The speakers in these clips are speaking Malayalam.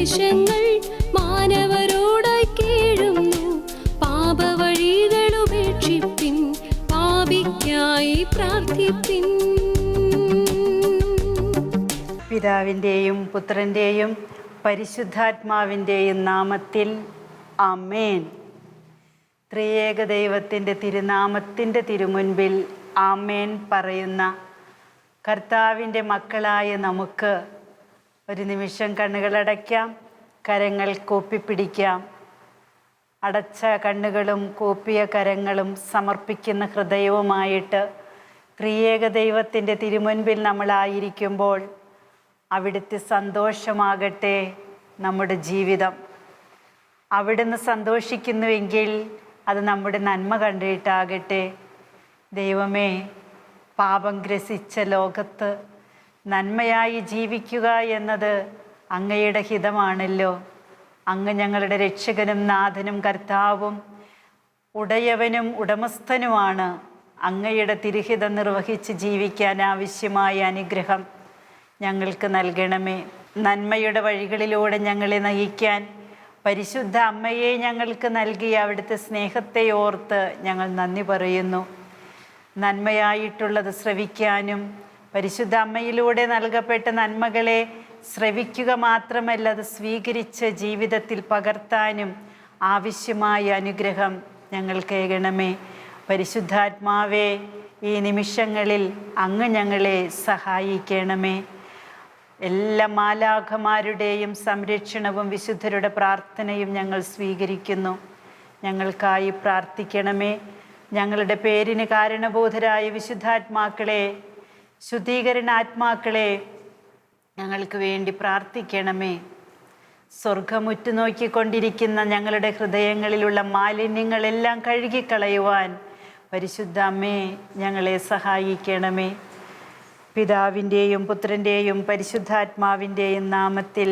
സന്ദേശങ്ങൾ മാനവരോടായി കേഴുന്നു. പാപവഴികളുപേക്ഷിപ്പിൻ, പാപിക്കായി പ്രാർത്ഥിപ്പിൻ. പിതാവിൻ്റെയും പുത്രൻ്റെയും പരിശുദ്ധാത്മാവിൻ്റെയും നാമത്തിൽ ആമേൻ. ത്രിയേക ദൈവത്തിൻ്റെ തിരുനാമത്തിൻ്റെ തിരുമുൻപിൽ ആമേൻ പറയുന്ന കർത്താവിൻ്റെ മക്കളായ നമുക്ക് ഒരു നിമിഷം കണ്ണുകളടയ്ക്കാം, കരങ്ങൾ കൂപ്പിപ്പിടിക്കാം. അടച്ച കണ്ണുകളും കൂപ്പിയ കരങ്ങളും സമർപ്പിക്കുന്ന ഹൃദയവുമായിട്ട് ത്രിയേക ദൈവത്തിൻ്റെ തിരുമുൻപിൽ നമ്മളായിരിക്കുമ്പോൾ അവിടുത്തെ സന്തോഷമാകട്ടെ നമ്മുടെ ജീവിതം. അവിടുന്ന് സന്തോഷിക്കുന്നുവെങ്കിൽ അത് നമ്മുടെ നന്മ കണ്ടിട്ടാകട്ടെ. ദൈവമേ, പാപം ഗ്രസിച്ച ലോകത്ത് നന്മയായി ജീവിക്കുക എന്നത് അങ്ങയുടെ ഹിതമാണല്ലോ. അങ്ങ് ഞങ്ങളുടെ രക്ഷകനും നാഥനും കർത്താവും ഉടയവനും ഉടമസ്ഥനുമാണ്. അങ്ങയുടെ തിരുഹിതം നിർവഹിച്ച് ജീവിക്കാൻ ആവശ്യമായ അനുഗ്രഹം ഞങ്ങൾക്ക് നൽകണമേ. നന്മയുടെ വഴികളിലൂടെ ഞങ്ങളെ നയിക്കാൻ പരിശുദ്ധ അമ്മയെ ഞങ്ങൾക്ക് നൽകിയ അവിടുത്തെ സ്നേഹത്തെ ഓർത്ത് ഞങ്ങൾ നന്ദി പറയുന്നു. നന്മയായിട്ടുള്ളത് ശ്രവിക്കാനും പരിശുദ്ധ അമ്മയിലൂടെ നൽകപ്പെട്ട നന്മകളെ ശ്രവിക്കുക മാത്രമല്ല, അത് സ്വീകരിച്ച് ജീവിതത്തിൽ പകർത്താനും ആവശ്യമായ അനുഗ്രഹം ഞങ്ങൾക്ക് ഏകണമേ. പരിശുദ്ധാത്മാവേ, ഈ നിമിഷങ്ങളിൽ അങ്ങ് ഞങ്ങളെ സഹായിക്കണമേ. എല്ലാ മാലാഖമാരുടെയും സംരക്ഷണവും വിശുദ്ധരുടെ പ്രാർത്ഥനയും ഞങ്ങൾ സ്വീകരിക്കുന്നു. ഞങ്ങൾക്കായി പ്രാർത്ഥിക്കണമേ. ഞങ്ങളുടെ പേരിന് കാരണബോധരായ വിശുദ്ധാത്മാക്കളെ, ശുദ്ധീകരണാത്മാക്കളെ ഞങ്ങൾക്ക് വേണ്ടി പ്രാർത്ഥിക്കണമേ. സ്വർഗം ഉറ്റുനോക്കിക്കൊണ്ടിരിക്കുന്ന ഞങ്ങളുടെ ഹൃദയങ്ങളിലുള്ള മാലിന്യങ്ങളെല്ലാം കഴുകിക്കളയുവാൻ പരിശുദ്ധ അമ്മേ ഞങ്ങളെ സഹായിക്കണമേ. പിതാവിൻ്റെയും പുത്രൻ്റെയും പരിശുദ്ധാത്മാവിൻ്റെയും നാമത്തിൽ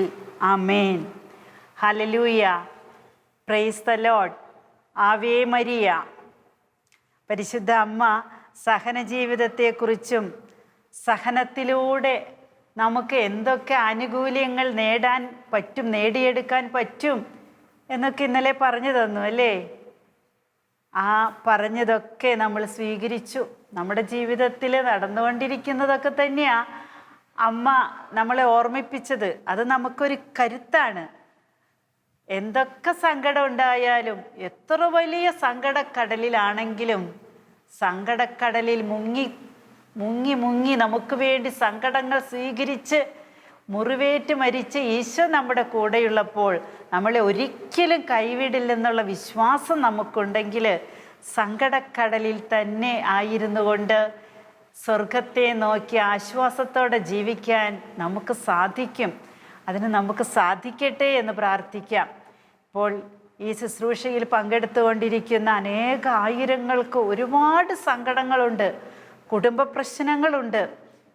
ആമേൻ. ഹല്ലേലൂയ. Praise the Lord. ആവേ മരിയ. പരിശുദ്ധ അമ്മ സഹന ജീവിതത്തെക്കുറിച്ചും സഹനത്തിലൂടെ നമുക്ക് എന്തൊക്കെ ആനുകൂല്യങ്ങൾ നേടിയെടുക്കാൻ പറ്റും എന്നൊക്കെ ഇന്നലെ പറഞ്ഞു തന്നു അല്ലേ? ആ പറഞ്ഞതൊക്കെ നമ്മൾ സ്വീകരിച്ചു. നമ്മുടെ ജീവിതത്തിൽ നടന്നുകൊണ്ടിരിക്കുന്നതൊക്കെ തന്നെയാണ് അമ്മ നമ്മളെ ഓർമ്മിപ്പിച്ചത്. അത് നമുക്കൊരു കരുത്താണ്. എന്തൊക്കെ സങ്കടം ഉണ്ടായാലും, എത്ര വലിയ സങ്കടക്കടലിലാണെങ്കിലും സങ്കടക്കടലിൽ മുങ്ങി മുങ്ങി മുങ്ങി നമുക്ക് വേണ്ടി സങ്കടങ്ങൾ സ്വീകരിച്ച് മുറിവേറ്റ് മരിച്ച് ഈശോ നമ്മുടെ കൂടെയുള്ളപ്പോൾ നമ്മളെ ഒരിക്കലും കൈവിടില്ലെന്നുള്ള വിശ്വാസം നമുക്കുണ്ടെങ്കിൽ സങ്കടക്കടലിൽ തന്നെ ആയിരുന്നു കൊണ്ട് സ്വർഗത്തെ നോക്കി ആശ്വാസത്തോടെ ജീവിക്കാൻ നമുക്ക് സാധിക്കും. അതിന് നമുക്ക് സാധിക്കട്ടെ എന്ന് പ്രാർത്ഥിക്കാം. ഇപ്പോൾ ഈ ശുശ്രൂഷയിൽ പങ്കെടുത്തുകൊണ്ടിരിക്കുന്ന അനേക ആയിരങ്ങൾക്ക് ഒരുപാട് സങ്കടങ്ങളുണ്ട്, കുടുംബ പ്രശ്നങ്ങളുണ്ട്,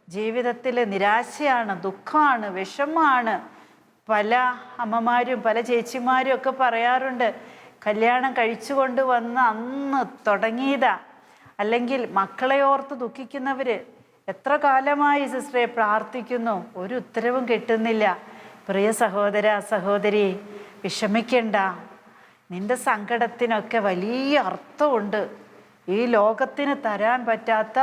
ജീവിതത്തിൽ നിരാശയാണ്, ദുഃഖമാണ്, വിഷമമാണ്. പല അമ്മമാരും പല ചേച്ചിമാരും ഒക്കെ പറയാറുണ്ട്, കല്യാണം കഴിച്ചു കൊണ്ട് വന്ന് അന്ന് തുടങ്ങിയതാ. അല്ലെങ്കിൽ മക്കളെ ഓർത്ത് ദുഃഖിക്കുന്നവർ എത്ര കാലമായി സിസ്റ്ററെ പ്രാർത്ഥിക്കുന്നു, ഒരു ഉത്തരവും കിട്ടുന്നില്ല. പ്രിയ സഹോദര സഹോദരി, വിഷമിക്കണ്ട. നിന്റെ സങ്കടത്തിനൊക്കെ വലിയ അർത്ഥമുണ്ട്. ഈ ലോകത്തിന് തരാൻ പറ്റാത്ത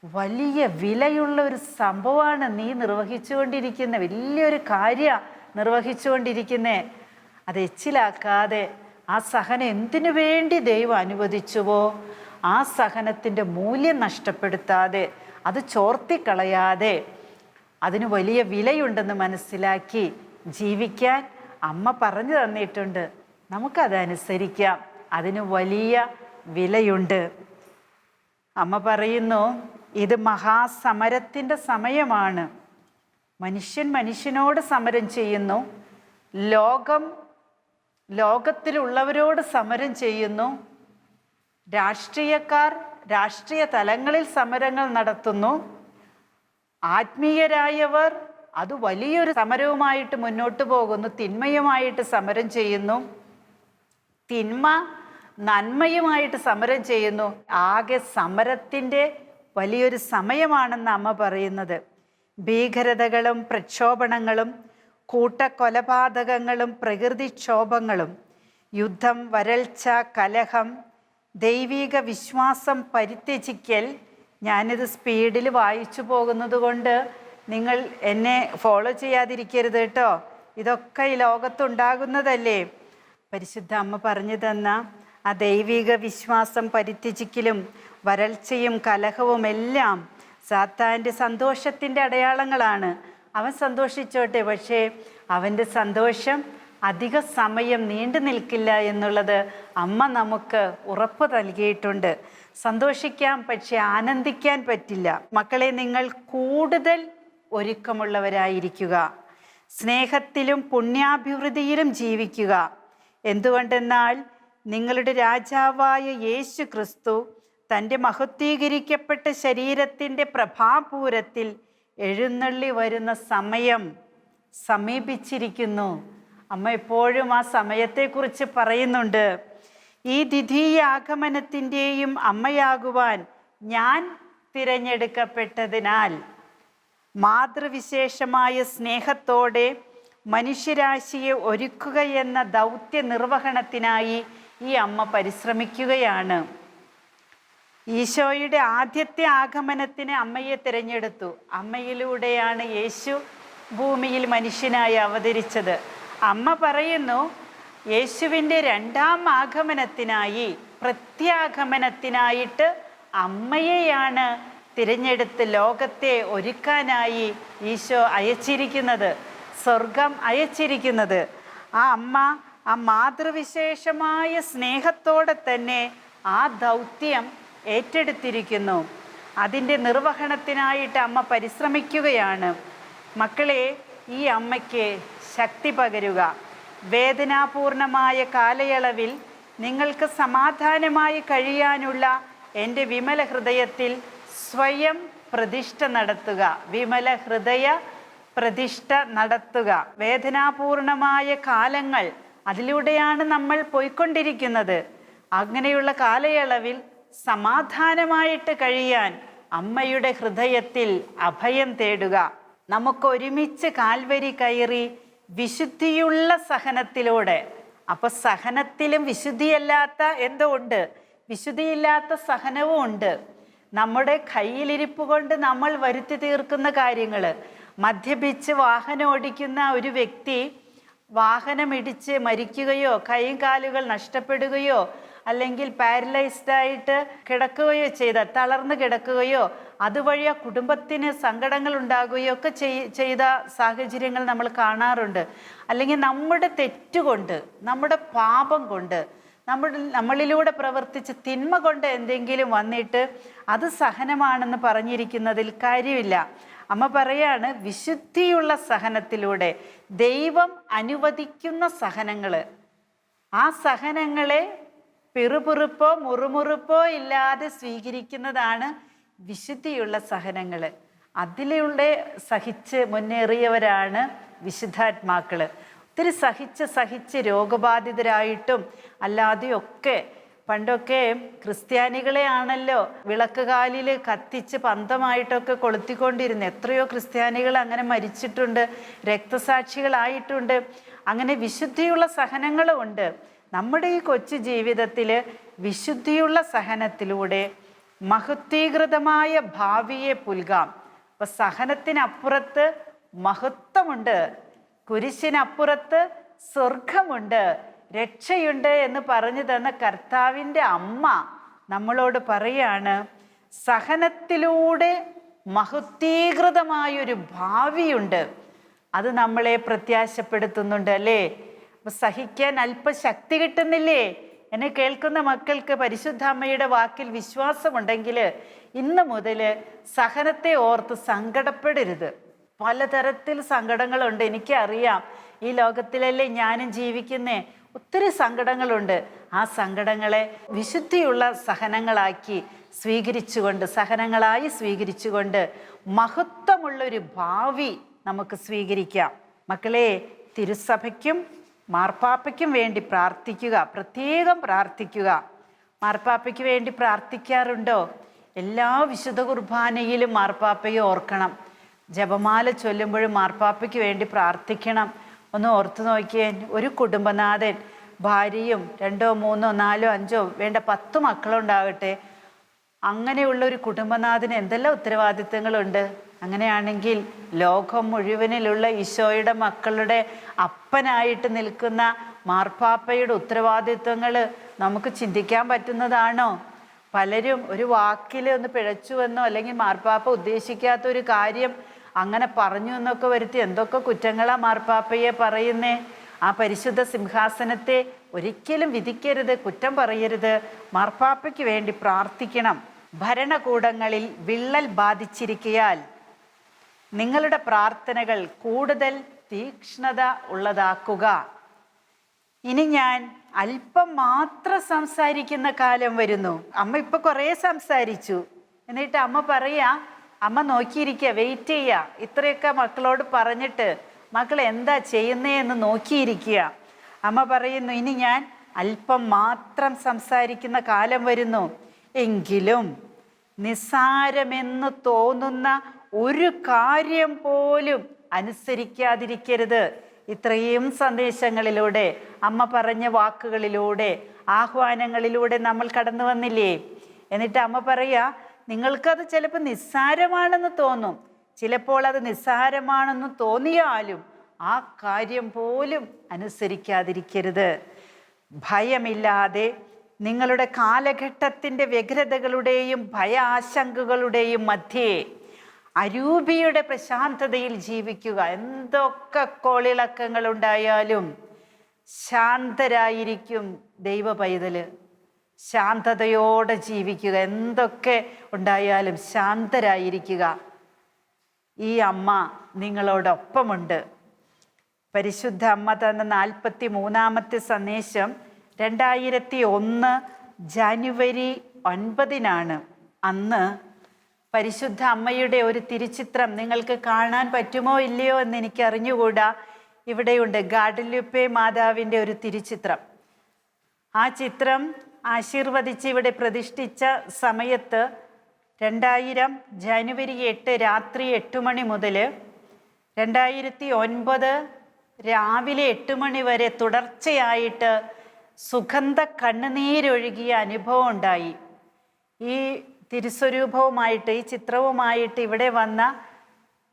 വലിയ വിലയുള്ള ഒരു സംഭവമാണ് നീ നിർവഹിച്ചുകൊണ്ടിരിക്കുന്ന, വലിയൊരു കാര്യമാണ് നിർവഹിച്ചുകൊണ്ടിരിക്കുന്നേ. അത് എച്ചിലാക്കാതെ ആ സഹനം എന്തിനു വേണ്ടി ദൈവം അനുവദിച്ചുവോ ആ സഹനത്തിൻ്റെ മൂല്യം നഷ്ടപ്പെടുത്താതെ, അത് ചോർത്തിക്കളയാതെ, അതിന് വലിയ വിലയുണ്ടെന്ന് മനസ്സിലാക്കി ജീവിക്കാൻ അമ്മ പറഞ്ഞു തന്നിട്ടുണ്ട്. നമുക്കതനുസരിക്കാം. അതിന് വലിയ വിലയുണ്ട്. അമ്മ പറയുന്നു, ഇത് മഹാസമരത്തിൻ്റെ സമയമാണ്. മനുഷ്യൻ മനുഷ്യനോട് സമരം ചെയ്യുന്നു, ലോകത്തിലുള്ളവരോട് സമരം ചെയ്യുന്നു, രാഷ്ട്രീയക്കാർ രാഷ്ട്രീയ തലങ്ങളിൽ സമരങ്ങൾ നടത്തുന്നു, ആത്മീയരായവർ അത് വലിയൊരു സമരവുമായിട്ട് മുന്നോട്ട് പോകുന്നു, തിന്മയുമായിട്ട് സമരം ചെയ്യുന്നു, തിന്മ നന്മയുമായിട്ട് സമരം ചെയ്യുന്നു. ആകെ സമരത്തിൻ്റെ വലിയൊരു സമയമാണെന്ന് അമ്മ പറയുന്നത്. ഭീകരതകളും പ്രക്ഷോഭണങ്ങളും കൂട്ടക്കൊലപാതകങ്ങളും പ്രകൃതിക്ഷോഭങ്ങളും, യുദ്ധം, വരൾച്ച, കലഹം, ദൈവിക വിശ്വാസം പരിത്യജിക്കൽ. ഞാനിത് സ്പീഡിൽ വായിച്ചു പോകുന്നത് കൊണ്ട് നിങ്ങൾ എന്നെ ഫോളോ ചെയ്യാതിരിക്കരുത് കേട്ടോ. ഇതൊക്കെ ഈ ലോകത്തുണ്ടാകുന്നതല്ലേ. പരിശുദ്ധ അമ്മ പറഞ്ഞു തന്ന ആ ദൈവിക വിശ്വാസം പരിത്യജിക്കലും വരൾച്ചയും കലഹവും എല്ലാം സാത്താൻ്റെ സന്തോഷത്തിൻ്റെ അടയാളങ്ങളാണ്. അവൻ സന്തോഷിച്ചോട്ടെ, പക്ഷേ അവൻ്റെ സന്തോഷം അധിക സമയം നീണ്ടു നിൽക്കില്ല എന്നുള്ളത് അമ്മ നമുക്ക് ഉറപ്പ് നൽകിയിട്ടുണ്ട്. സന്തോഷിക്കാം, പക്ഷെ ആനന്ദിക്കാൻ പറ്റില്ല. മക്കളെ, നിങ്ങൾ കൂടുതൽ ഒരുക്കമുള്ളവരായിരിക്കുക. സ്നേഹത്തിലും പുണ്യാഭിവൃദ്ധിയിലും ജീവിക്കുക. എന്തുകൊണ്ടെന്നാൽ നിങ്ങളുടെ രാജാവായ യേശു ക്രിസ്തു തൻ്റെ മഹത്വീകരിക്കപ്പെട്ട ശരീരത്തിൻ്റെ പ്രഭാപൂരത്തിൽ എഴുന്നള്ളി വരുന്ന സമയം സമീപിച്ചിരിക്കുന്നു. അമ്മ എപ്പോഴും ആ സമയത്തെക്കുറിച്ച് പറയുന്നുണ്ട്. ഈ ദ്വിതീയ ആഗമനത്തിൻ്റെയും അമ്മയാകുവാൻ ഞാൻ തിരഞ്ഞെടുക്കപ്പെട്ടതിനാൽ മാതൃവിശേഷമായ സ്നേഹത്തോടെ മനുഷ്യരാശിയെ ഒരുക്കുകയെന്ന ദൗത്യ നിർവഹണത്തിനായി ഈ അമ്മ പരിശ്രമിക്കുകയാണ്. ഈശോയുടെ ആദ്യത്തെ ആഗമനത്തിന് അമ്മയെ തിരഞ്ഞെടുത്തു. അമ്മയിലൂടെയാണ് യേശു ഭൂമിയിൽ മനുഷ്യനായി അവതരിച്ചത്. അമ്മ പറയുന്നു, യേശുവിൻ്റെ രണ്ടാം ആഗമനത്തിനായി, പ്രത്യാഗമനത്തിനായിട്ട് അമ്മയെയാണ് തിരഞ്ഞെടുത്ത് ലോകത്തെ ഒരുക്കാനായി ഈശോ അയച്ചിരിക്കുന്നത്, സ്വർഗം അയച്ചിരിക്കുന്നത്. ആ അമ്മ ആ മാതൃവിശേഷമായ സ്നേഹത്തോടെ തന്നെ ആ ദൗത്യം ഏറ്റെടുത്തിരിക്കുന്നു. അതിൻ്റെ നിർവഹണത്തിനായിട്ട് അമ്മ പരിശ്രമിക്കുകയാണ്. മക്കളെ, ഈ അമ്മയ്ക്ക് ശക്തി പകരുക. വേദനാപൂർണമായ കാലയളവിൽ നിങ്ങൾക്ക് സമാധാനമായി കഴിയാനുള്ള എൻ്റെ വിമല ഹൃദയത്തിൽ സ്വയം പ്രതിഷ്ഠ നടത്തുക. വിമല ഹൃദയ പ്രതിഷ്ഠ നടത്തുക. വേദനാപൂർണമായ കാലങ്ങൾ, അതിലൂടെയാണ് നമ്മൾ പോയിക്കൊണ്ടിരിക്കുന്നത്. അങ്ങനെയുള്ള കാലയളവിൽ സമാധാനമായിട്ട് കഴിയാൻ അമ്മയുടെ ഹൃദയത്തിൽ അഭയം തേടുക. നമുക്ക് ഒരുമിച്ച് കാൽവരി കയറി വിശുദ്ധിയുള്ള സഹനത്തിലൂടെ, അപ്പൊ സഹനത്തിലും വിശുദ്ധിയല്ലാത്ത എന്തോ ഉണ്ട്, വിശുദ്ധിയില്ലാത്ത സഹനവും ഉണ്ട്. നമ്മുടെ കയ്യിലിരിപ്പ് കൊണ്ട് നമ്മൾ വരുത്തി തീർക്കുന്ന കാര്യങ്ങൾ. മദ്യപിച്ച് വാഹനം ഓടിക്കുന്ന ഒരു വ്യക്തി വാഹനം ഇടിച്ച് മരിക്കുകയോ കൈയും കാലുകൾ നഷ്ടപ്പെടുകയോ അല്ലെങ്കിൽ പാരലൈസ്ഡ് ആയിട്ട് കിടക്കുകയോ തളർന്ന് കിടക്കുകയോ അതുവഴി ആ കുടുംബത്തിന് സങ്കടങ്ങൾ ഉണ്ടാകുകയോ ഒക്കെ ചെയ്ത സാഹചര്യങ്ങൾ നമ്മൾ കാണാറുണ്ട്. അല്ലെങ്കിൽ നമ്മുടെ തെറ്റുകൊണ്ട്, നമ്മുടെ പാപം കൊണ്ട്, നമ്മളിലൂടെ പ്രവർത്തിച്ച തിന്മ കൊണ്ട് എന്തെങ്കിലും വന്നിട്ട് അത് സഹനമാണെന്ന് പറഞ്ഞിരിക്കുന്നതിൽ കാര്യമില്ല. അമ്മ പറയാണ്, വിശുദ്ധിയുള്ള സഹനത്തിലൂടെ ദൈവം അനുവദിക്കുന്ന സഹനങ്ങൾ, ആ സഹനങ്ങളെ പിറുപിറുപ്പോ മുറുമുറുപ്പോ ഇല്ലാതെ സ്വീകരിക്കുന്നതാണ് വിശുദ്ധിയുള്ള സഹനങ്ങൾ. അതിലൂടെ സഹിച്ച് മുന്നേറിയവരാണ് വിശുദ്ധാത്മാക്കൾ. ഒത്തിരി സഹിച്ച് രോഗബാധിതരായിട്ടും അല്ലാതെയൊക്കെ. പണ്ടൊക്കെ ക്രിസ്ത്യാനികളെ ആണല്ലോ വിളക്ക് കാലിൽ കത്തിച്ച് പന്തമായിട്ടൊക്കെ കൊളുത്തിക്കൊണ്ടിരുന്നു. എത്രയോ ക്രിസ്ത്യാനികൾ അങ്ങനെ മരിച്ചിട്ടുണ്ട്, രക്തസാക്ഷികളായിട്ടുണ്ട്. അങ്ങനെ വിശുദ്ധിയുള്ള സഹനങ്ങളും ഉണ്ട്. നമ്മുടെ ഈ കൊച്ചു ജീവിതത്തിൽ വിശുദ്ധിയുള്ള സഹനത്തിലൂടെ മഹത്വീകൃതമായ ഭാവിയെ പുൽകാം. അപ്പൊ സഹനത്തിനപ്പുറത്ത് മഹത്വമുണ്ട്, കുരിശിനപ്പുറത്ത് സ്വർഗമുണ്ട്, രക്ഷയുണ്ട് എന്ന് പറഞ്ഞു തന്ന കർത്താവിൻ്റെ അമ്മ നമ്മളോട് പറയാണ്, സഹനത്തിലൂടെ മഹത്വീകൃതമായൊരു ഭാവിയുണ്ട്. അത് നമ്മളെ പ്രത്യാശപ്പെടുത്തുന്നുണ്ട് അല്ലേ? അപ്പൊ സഹിക്കാൻ അല്പം ശക്തി കിട്ടുന്നില്ലേ? എന്നെ കേൾക്കുന്ന മക്കൾക്ക് പരിശുദ്ധ അമ്മയുടെ വാക്കിൽ വിശ്വാസമുണ്ടെങ്കിൽ ഇന്ന് മുതൽ സഹനത്തെ ഓർത്ത് സങ്കടപ്പെടരുത്. പലതരത്തിൽ സങ്കടങ്ങളുണ്ട്, എനിക്കറിയാം. ഈ ലോകത്തിലല്ലേ ഞാനും ജീവിക്കുന്നേ. ഒത്തിരി സങ്കടങ്ങളുണ്ട്. ആ സങ്കടങ്ങളെ വിശുദ്ധിയുള്ള സഹനങ്ങളാക്കി സ്വീകരിച്ചുകൊണ്ട്, സഹനങ്ങളായി സ്വീകരിച്ചുകൊണ്ട് മഹത്വമുള്ളൊരു ഭാവി നമുക്ക് സ്വീകരിക്കാം. മക്കളെ, തിരുസഭയ്ക്കും മാർപ്പാപ്പയ്ക്കും വേണ്ടി പ്രാർത്ഥിക്കുക, പ്രത്യേകം പ്രാർത്ഥിക്കുക. മാർപ്പാപ്പയ്ക്ക് വേണ്ടി പ്രാർത്ഥിക്കാറുണ്ടോ? എല്ലാ വിശുദ്ധ കുർബാനയിലും മാർപ്പാപ്പയെ ഓർക്കണം. ജപമാല ചൊല്ലുമ്പോഴും മാർപ്പാപ്പയ്ക്ക് വേണ്ടി പ്രാർത്ഥിക്കണം. ഒന്ന് ഓർത്തു നോക്കിയേ, ഒരു കുടുംബനാഥൻ ഭാര്യയും 2, 3, 4, 5 വേണ്ട 10 മക്കളുണ്ടാകട്ടെ, അങ്ങനെയുള്ള ഒരു കുടുംബനാഥന് എന്തെല്ലാം ഉത്തരവാദിത്തങ്ങളുണ്ട്. അങ്ങനെയാണെങ്കിൽ ലോകം മുഴുവനിലുള്ള ഈശോയുടെ മക്കളുടെ അപ്പനായിട്ട് നിൽക്കുന്ന മാർപ്പാപ്പയുടെ ഉത്തരവാദിത്വങ്ങൾ നമുക്ക് ചിന്തിക്കാൻ പറ്റുന്നതാണോ? പലരും ഒരു വാക്കിൽ ഒന്ന് പിഴച്ചുവെന്നോ അല്ലെങ്കിൽ മാർപ്പാപ്പ ഉദ്ദേശിക്കാത്ത ഒരു കാര്യം അങ്ങനെ പറഞ്ഞു എന്നൊക്കെ വരുത്തി എന്തൊക്കെ കുറ്റങ്ങളാ മാർപ്പാപ്പയെ പറയുന്നേ. ആ പരിശുദ്ധ സിംഹാസനത്തെ ഒരിക്കലും വിധിക്കരുത്, കുറ്റം പറയരുത്. മാർപ്പാപ്പയ്ക്ക് വേണ്ടി പ്രാർത്ഥിക്കണം. ഭരണകൂടങ്ങളിൽ വിള്ളൽ ബാധിച്ചിരിക്കയാൽ നിങ്ങളുടെ പ്രാർത്ഥനകൾ കൂടുതൽ തീക്ഷ്ണത ഉള്ളതാക്കുക. ഇനി ഞാൻ അല്പം മാത്രം സംസാരിക്കുന്ന കാലം വരുന്നു. അമ്മ ഇപ്പൊ കുറേ സംസാരിച്ചു, എന്നിട്ട് അമ്മ പറയാ, അമ്മ നോക്കിയിരിക്കുക, വെയിറ്റ് ചെയ്യുക. ഇത്രയൊക്കെ മക്കളോട് പറഞ്ഞിട്ട് മക്കൾ എന്താ ചെയ്യുന്നേ എന്ന് നോക്കിയിരിക്കുക. അമ്മ പറയുന്നു, ഇനി ഞാൻ അല്പം മാത്രം സംസാരിക്കുന്ന കാലം വരുന്നു. എങ്കിലും നിസ്സാരമെന്ന് തോന്നുന്ന ഒരു കാര്യം പോലും അനുസരിക്കാതിരിക്കരുത്. ഇത്രയും സന്ദേശങ്ങളിലൂടെ, അമ്മ പറഞ്ഞ വാക്കുകളിലൂടെ, ആഹ്വാനങ്ങളിലൂടെ നമ്മൾ കടന്നു വന്നില്ലേ? എന്നിട്ട് അമ്മ പറയാ, നിങ്ങൾക്കത് ചിലപ്പോൾ നിസ്സാരമാണെന്ന് തോന്നും. ചിലപ്പോൾ അത് നിസ്സാരമാണെന്ന് തോന്നിയാലും ആ കാര്യം പോലും അനുസരിക്കാതിരിക്കരുത്. ഭയമില്ലാതെ നിങ്ങളുടെ കാലഘട്ടത്തിൻ്റെ വ്യഗ്രതകളുടെയും ഭയാശങ്കകളുടെയും മധ്യേ അരൂപിയുടെ പ്രശാന്തതയിൽ ജീവിക്കുക. എന്തൊക്കെ കോളിളക്കങ്ങൾ ഉണ്ടായാലും ശാന്തരായിരിക്കും ദൈവ പൈതല്. ശാന്തതയോടെ ജീവിക്കുക. എന്തൊക്കെ ഉണ്ടായാലും ശാന്തരായിരിക്കുക. ഈ അമ്മ നിങ്ങളോടൊപ്പമുണ്ട്. പരിശുദ്ധ അമ്മ തന്ന 43-ാമത്തെ സന്ദേശം 2001 ജനുവരി 9 അന്ന് പരിശുദ്ധ അമ്മയുടെ ഒരു തിരുച്ചിത്രം നിങ്ങൾക്ക് കാണാൻ പറ്റുമോ ഇല്ലയോ എന്ന് എനിക്ക് അറിഞ്ഞുകൂടാ. ഇവിടെയുണ്ട് ഗാഡലുപ്പെ മാതാവിൻ്റെ ഒരു തിരുച്ചിത്രം. ആ ചിത്രം ആശീർവദിച്ച് ഇവിടെ പ്രതിഷ്ഠിച്ച സമയത്ത് 2000 ജനുവരി 8 രാത്രി 8 മണി മുതൽ 2009 രാവിലെ 8 മണി വരെ തുടർച്ചയായിട്ട് സുഗന്ധ കണ്ണുനീരൊഴുകിയ അനുഭവം ഉണ്ടായി. ഈ തിരുസ്വരൂപവുമായിട്ട്, ഈ ചിത്രവുമായിട്ട് ഇവിടെ വന്ന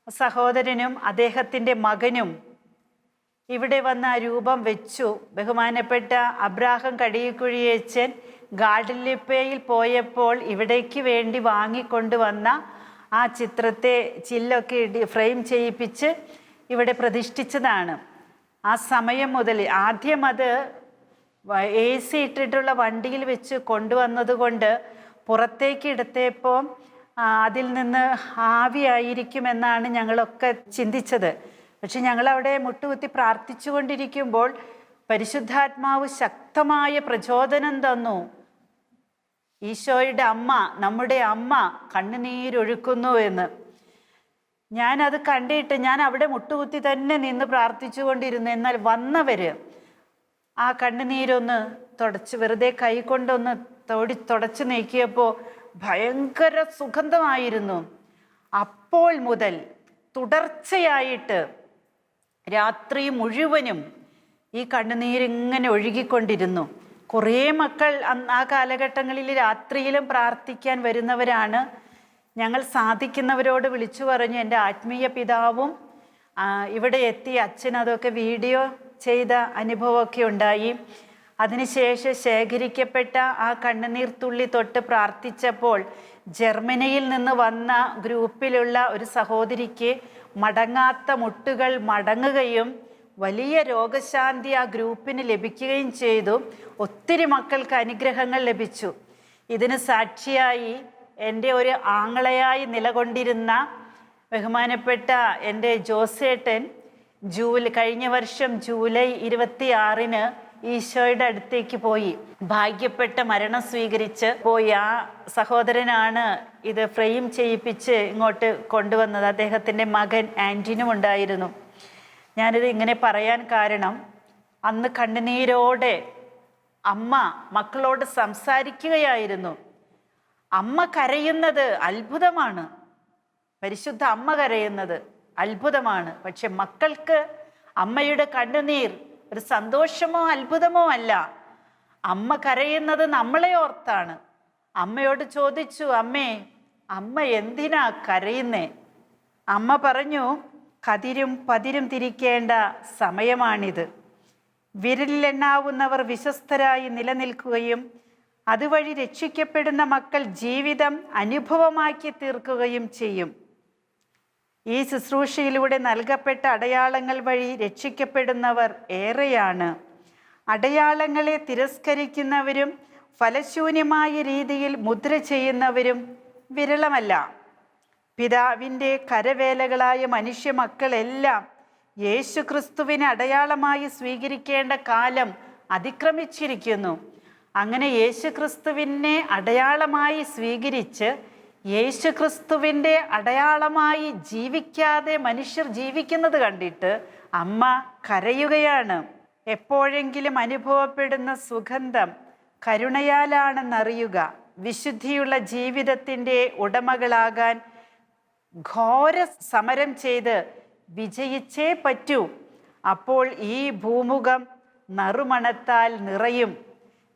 സഹോദരനും അദ്ദേഹത്തിൻ്റെ മകനും ഇവിടെ വന്ന ആ രൂപം വെച്ചു. ബഹുമാനപ്പെട്ട അബ്രാഹം കടിയക്കുഴിയച്ചൻ ഗാഡലിപ്പയിൽ പോയപ്പോൾ ഇവിടേക്ക് വേണ്ടി വാങ്ങിക്കൊണ്ടുവന്ന ആ ചിത്രത്തെ ചില്ലൊക്കെ ഫ്രെയിം ചെയ്യിപ്പിച്ച് ഇവിടെ പ്രതിഷ്ഠിച്ചതാണ്. ആ സമയം മുതൽ ആദ്യം അത് AC ഇട്ടിട്ടുള്ള വണ്ടിയിൽ വെച്ച് കൊണ്ടുവന്നത് കൊണ്ട് പുറത്തേക്ക് എടുത്തപ്പോൾ അതിൽ നിന്ന് ആവിയായിരിക്കുമെന്നാണ് ഞങ്ങളൊക്കെ ചിന്തിച്ചത്. പക്ഷെ ഞങ്ങളവിടെ മുട്ടുകുത്തി പ്രാർത്ഥിച്ചു കൊണ്ടിരിക്കുമ്പോൾ പരിശുദ്ധാത്മാവ് ശക്തമായ പ്രചോദനം തന്നു. ഈശോയുടെ അമ്മ, നമ്മുടെ അമ്മ കണ്ണുനീരൊഴുക്കുന്നു എന്ന്. ഞാനത് കണ്ടിട്ട് ഞാൻ അവിടെ മുട്ടുകുത്തി തന്നെ നിന്ന് പ്രാർത്ഥിച്ചു കൊണ്ടിരുന്നു. എന്നാൽ വന്നവര് ആ കണ്ണുനീരൊന്ന് തുടച്ച് വെറുതെ കൈ കൊണ്ടൊന്ന് തുടച്ച് നീക്കിയപ്പോൾ ഭയങ്കര സുഗന്ധമായിരുന്നു. അപ്പോൾ മുതൽ തുടർച്ചയായിട്ട് രാത്രി മുഴുവനും ഈ കണ്ണുനീരിങ്ങനെ ഒഴുകിക്കൊണ്ടിരുന്നു. കുറേ മക്കൾ ആ കാലഘട്ടങ്ങളിൽ രാത്രിയിലും പ്രാർത്ഥിക്കാൻ വരുന്നവരാണ്. ഞങ്ങൾ സാധിക്കുന്നവരോട് വിളിച്ചു പറഞ്ഞു. എൻ്റെ ആത്മീയ പിതാവും ഇവിടെ എത്തി അച്ഛൻ അതൊക്കെ വീഡിയോ ചെയ്ത അനുഭവമൊക്കെ ഉണ്ടായി. അതിനുശേഷം ശേഖരിക്കപ്പെട്ട ആ കണ്ണുനീർ തുള്ളി തൊട്ട് പ്രാർത്ഥിച്ചപ്പോൾ ജർമ്മനിയിൽ നിന്ന് വന്ന ഗ്രൂപ്പിലുള്ള ഒരു സഹോദരിക്ക് മടങ്ങാത്ത മുട്ടുകൾ മടങ്ങുകയും വലിയ രോഗശാന്തി ആ ഗ്രൂപ്പിന് ലഭിക്കുകയും ചെയ്തു. ഒത്തിരി മക്കൾക്ക് അനുഗ്രഹങ്ങൾ ലഭിച്ചു. ഇതിന് സാക്ഷിയായി എൻ്റെ ഒരു ആങ്ങളയായി നിലകൊണ്ടിരുന്ന ബഹുമാനപ്പെട്ട എൻ്റെ ജോസേട്ടൻ കഴിഞ്ഞ വർഷം ജൂലൈ 26 ഈശോയുടെ അടുത്തേക്ക് പോയി. ഭാഗ്യപ്പെട്ട മരണം സ്വീകരിച്ച് പോയി. ആ സഹോദരനാണ് ഇത് ഫ്രെയിം ചെയ്യിപ്പിച്ച് ഇങ്ങോട്ട് കൊണ്ടുവന്നത്. അദ്ദേഹത്തിൻ്റെ മകൻ ആൻറ്റിനും ഉണ്ടായിരുന്നു. ഞാനിത് ഇങ്ങനെ പറയാൻ കാരണം, അന്ന് കണ്ണുനീരോടെ അമ്മ മക്കളോട് സംസാരിക്കുകയായിരുന്നു. അമ്മ കരയുന്നത് അത്ഭുതമാണ്. പരിശുദ്ധ അമ്മ കരയുന്നത് അത്ഭുതമാണ്. പക്ഷെ മക്കൾക്ക് അമ്മയുടെ കണ്ണുനീർ ഒരു സന്തോഷമോ അത്ഭുതമോ അല്ല. അമ്മ കരയുന്നത് നമ്മളെ ഓർത്താണ്. അമ്മയോട് ചോദിച്ചു, അമ്മ എന്തിനാ കരയുന്നേ? അമ്മ പറഞ്ഞു, കതിരും പതിരും തിരിക്കേണ്ട സമയമാണിത്. വിരലിലെണ്ണാവുന്നവർ വിശ്വസ്തരായി നിലനിൽക്കുകയും അതുവഴി രക്ഷിക്കപ്പെടുന്ന മക്കൾ ജീവിതം അനുഭവമാക്കി തീർക്കുകയും ചെയ്യും. ഈ ശുശ്രൂഷയിലൂടെ നൽകപ്പെട്ട അടയാളങ്ങൾ വഴി രക്ഷിക്കപ്പെടുന്നവർ ഏറെയാണ്. അടയാളങ്ങളെ തിരസ്കരിക്കുന്നവരും ഫലശൂന്യമായ രീതിയിൽ മുദ്ര ചെയ്യുന്നവരും വിരളമല്ല. പിതാവിൻ്റെ കരവേലകളായ മനുഷ്യ മക്കളെല്ലാം യേശു ക്രിസ്തുവിനെ അടയാളമായി സ്വീകരിക്കേണ്ട കാലം അതിക്രമിച്ചിരിക്കുന്നു. അങ്ങനെ യേശു ക്രിസ്തുവിനെ അടയാളമായി സ്വീകരിച്ച് യേശു ക്രിസ്തുവിൻ്റെ അടയാളമായി ജീവിക്കാതെ മനുഷ്യർ ജീവിക്കുന്നത് കണ്ടിട്ട് അമ്മ കരയുകയാണ്. എപ്പോഴെങ്കിലും അനുഭവപ്പെടുന്ന സുഗന്ധം കരുണയാലാണെന്നറിയുക. വിശുദ്ധിയുള്ള ജീവിതത്തിൻ്റെ ഉടമകളാകാൻ ഘോര സമരം ചെയ്ത് വിജയിച്ചേ പറ്റൂ. അപ്പോൾ ഈ ഭൂമുഖം നറുമണത്താൽ നിറയും.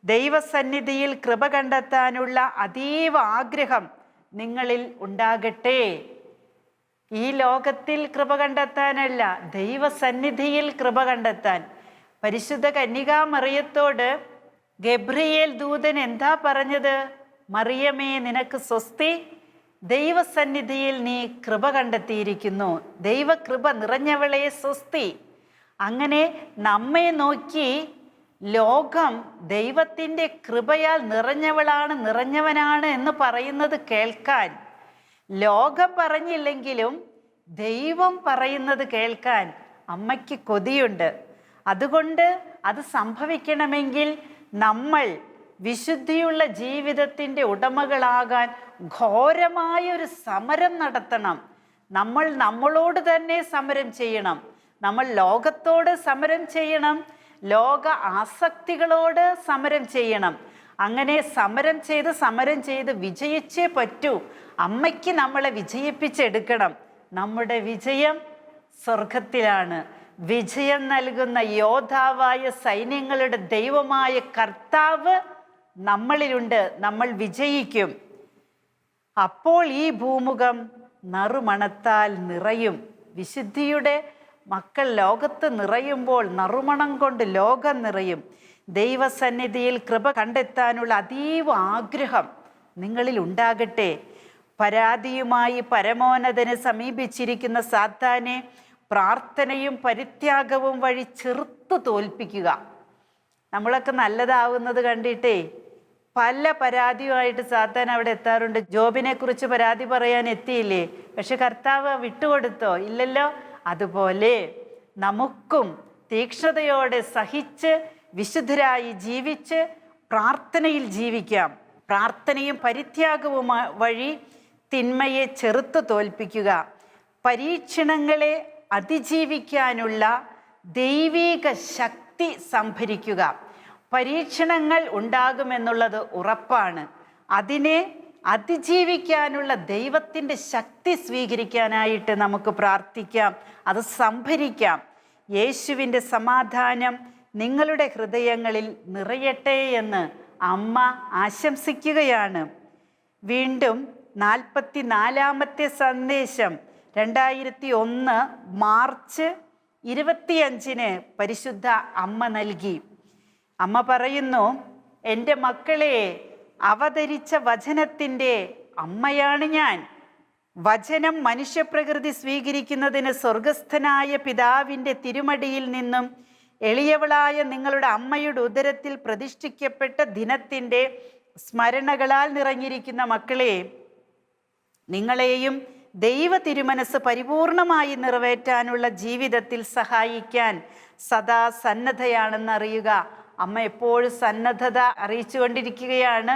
ദൈവസന്നിധിയിൽ കൃപ കണ്ടെത്താനുള്ള അതീവ ആഗ്രഹം നിങ്ങളിൽ ഉണ്ടാകട്ടെ. ഈ ലോകത്തിൽ കൃപ കണ്ടെത്താനല്ല, ദൈവസന്നിധിയിൽ കൃപ കണ്ടെത്താൻ. പരിശുദ്ധ കന്യകാമറിയത്തോട് ഗബ്രിയേൽ ദൂതൻ എന്താ പറഞ്ഞത്? മറിയമേ, നിനക്ക് സ്വസ്തി, ദൈവസന്നിധിയിൽ നീ കൃപ കണ്ടെത്തിയിരിക്കുന്നു. ദൈവകൃപ നിറഞ്ഞവളെ സ്വസ്തി. അങ്ങനെ നമ്മെ നോക്കി ലോകം ദൈവത്തിൻ്റെ കൃപയാൽ നിറഞ്ഞവനാണ് എന്ന് പറയുന്നത് കേൾക്കാൻ, ലോകം പറഞ്ഞില്ലെങ്കിലും ദൈവം പറയുന്നത് കേൾക്കാൻ അമ്മയ്ക്ക് കൊതിയുണ്ട്. അതുകൊണ്ട് അത് സംഭവിക്കണമെങ്കിൽ നമ്മൾ വിശുദ്ധിയുള്ള ജീവിതത്തിൻ്റെ ഉടമകളാകാൻ ഘോരമായൊരു സമരം നടത്തണം. നമ്മൾ നമ്മളോട് തന്നെ സമരം ചെയ്യണം. നമ്മൾ ലോകത്തോട് സമരം ചെയ്യണം. ലോക ആസക്തികളോട് സമരം ചെയ്യണം. അങ്ങനെ സമരം ചെയ്ത് വിജയിച്ചേ പറ്റൂ. അമ്മയ്ക്ക് നമ്മളെ വിജയിപ്പിച്ചെടുക്കണം. നമ്മുടെ വിജയം സ്വർഗത്തിലാണ്. വിജയം നൽകുന്ന യോദ്ധാവായ സൈന്യങ്ങളുടെ ദൈവമായ കർത്താവ് നമ്മളിലുണ്ട്. നമ്മൾ വിജയിക്കും. അപ്പോൾ ഈ ഭൂമുഖം നറുമണത്താൽ നിറയും. വിശുദ്ധിയുടെ മക്കൾ ലോകത്ത് നിറയുമ്പോൾ നറുമണം കൊണ്ട് ലോകം നിറയും. ദൈവസന്നിധിയിൽ കൃപ കണ്ടെത്താനുള്ള അതീവ ആഗ്രഹം നിങ്ങളിൽ ഉണ്ടാകട്ടെ. പരാതിയുമായി പരമോന്നതനെ സമീപിച്ചിരിക്കുന്ന സാത്താനെ പ്രാർത്ഥനയും പരിത്യാഗവും വഴി ചെറുത്തു തോൽപ്പിക്കുക. നമ്മളൊക്കെ നല്ലതാവുന്നത് കണ്ടിട്ടേ പല പരാതിയുമായിട്ട് സാത്താൻ അവിടെ എത്താറുണ്ട്. ജോബിനെ കുറിച്ച് പരാതി പറയാൻ എത്തിയില്ലേ? പക്ഷെ കർത്താവ് വിട്ടുകൊടുത്തോ? ഇല്ലല്ലോ. അതുപോലെ നമുക്കും തീക്ഷ്ണതയോടെ സഹിച്ച് വിശുദ്ധരായി ജീവിച്ച് പ്രാർത്ഥനയിൽ ജീവിക്കാം. പ്രാർത്ഥനയും പരിത്യാഗവും വഴി തിന്മയെ ചെറുത്തു തോൽപ്പിക്കുക. പരീക്ഷണങ്ങളെ അതിജീവിക്കാനുള്ള ദൈവിക ശക്തി സംഭരിക്കുക. പരീക്ഷണങ്ങൾ ഉണ്ടാകുമെന്നുള്ളത് ഉറപ്പാണ്. അതിനെ അതിജീവിക്കാനുള്ള ദൈവത്തിൻ്റെ ശക്തി സ്വീകരിക്കാനായിട്ട് നമുക്ക് പ്രാർത്ഥിക്കാം. അത് സംഭരിക്കാം. യേശുവിൻ്റെ സമാധാനം നിങ്ങളുടെ ഹൃദയങ്ങളിൽ നിറയട്ടെ എന്ന് അമ്മ ആശംസിക്കുകയാണ്. വീണ്ടും 44-ാമത്തെ സന്ദേശം 2001 മാർച്ച് 25 പരിശുദ്ധ അമ്മ നൽകി. അമ്മ പറയുന്നു, എൻ്റെ മക്കളെ, അവതരിച്ച വചനത്തിൻ്റെ അമ്മയാണ് ഞാൻ. വചനം മനുഷ്യപ്രകൃതി സ്വീകരിക്കുന്നതിന് സ്വർഗസ്ഥനായ പിതാവിൻ്റെ തിരുമടിയിൽ നിന്നും എളിയവളായ നിങ്ങളുടെ അമ്മയുടെ ഉദരത്തിൽ പ്രതിഷ്ഠിക്കപ്പെട്ട ദിനത്തിൻ്റെ സ്മരണകളാൽ നിറഞ്ഞിരിക്കുന്ന മക്കളെ, നിങ്ങളെയും ദൈവ തിരുമനസ് പരിപൂർണമായി നിറവേറ്റാനുള്ള ജീവിതത്തിൽ സഹായിക്കാൻ സദാ സന്നദ്ധയാണെന്നറിയുക. അമ്മ എപ്പോഴും സന്നദ്ധത അറിയിച്ചു കൊണ്ടിരിക്കുകയാണ്.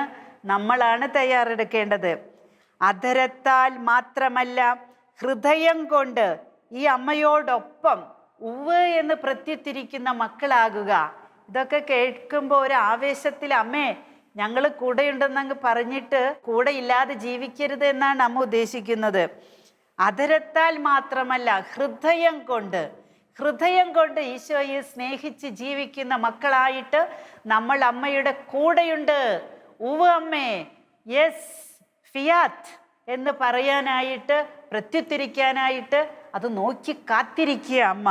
നമ്മളാണ് തയ്യാറെടുക്കേണ്ടത്. അധരത്താൽ മാത്രമല്ല, ഹൃദയം കൊണ്ട് ഈ അമ്മയോടൊപ്പം ഉവ്വ് എന്ന് പ്രത്യുത്തിരിക്കുന്ന മക്കളാകുക. ഇതൊക്കെ കേൾക്കുമ്പോൾ ഒരു ആവേശത്തിൽ അമ്മേ ഞങ്ങൾ കൂടെയുണ്ടെന്നങ്ങ് പറഞ്ഞിട്ട് കൂടെ ഇല്ലാതെ ജീവിക്കരുത് എന്നാണ് അമ്മ ഉദ്ദേശിക്കുന്നത്. അധരത്താൽ മാത്രമല്ല, ഹൃദയം കൊണ്ട് ഈശോയെ സ്നേഹിച്ച് ജീവിക്കുന്ന മക്കളായിട്ട് നമ്മൾ അമ്മയുടെ കൂടെയുണ്ട്. ഉവ്വ് അമ്മേ, യെസ് ഫിയാറ്റ് എന്ന് പറയാനായിട്ട്, പ്രത്യുത്തരിക്കാനായിട്ട് അത് നോക്കി കാത്തിരിക്കുക അമ്മ.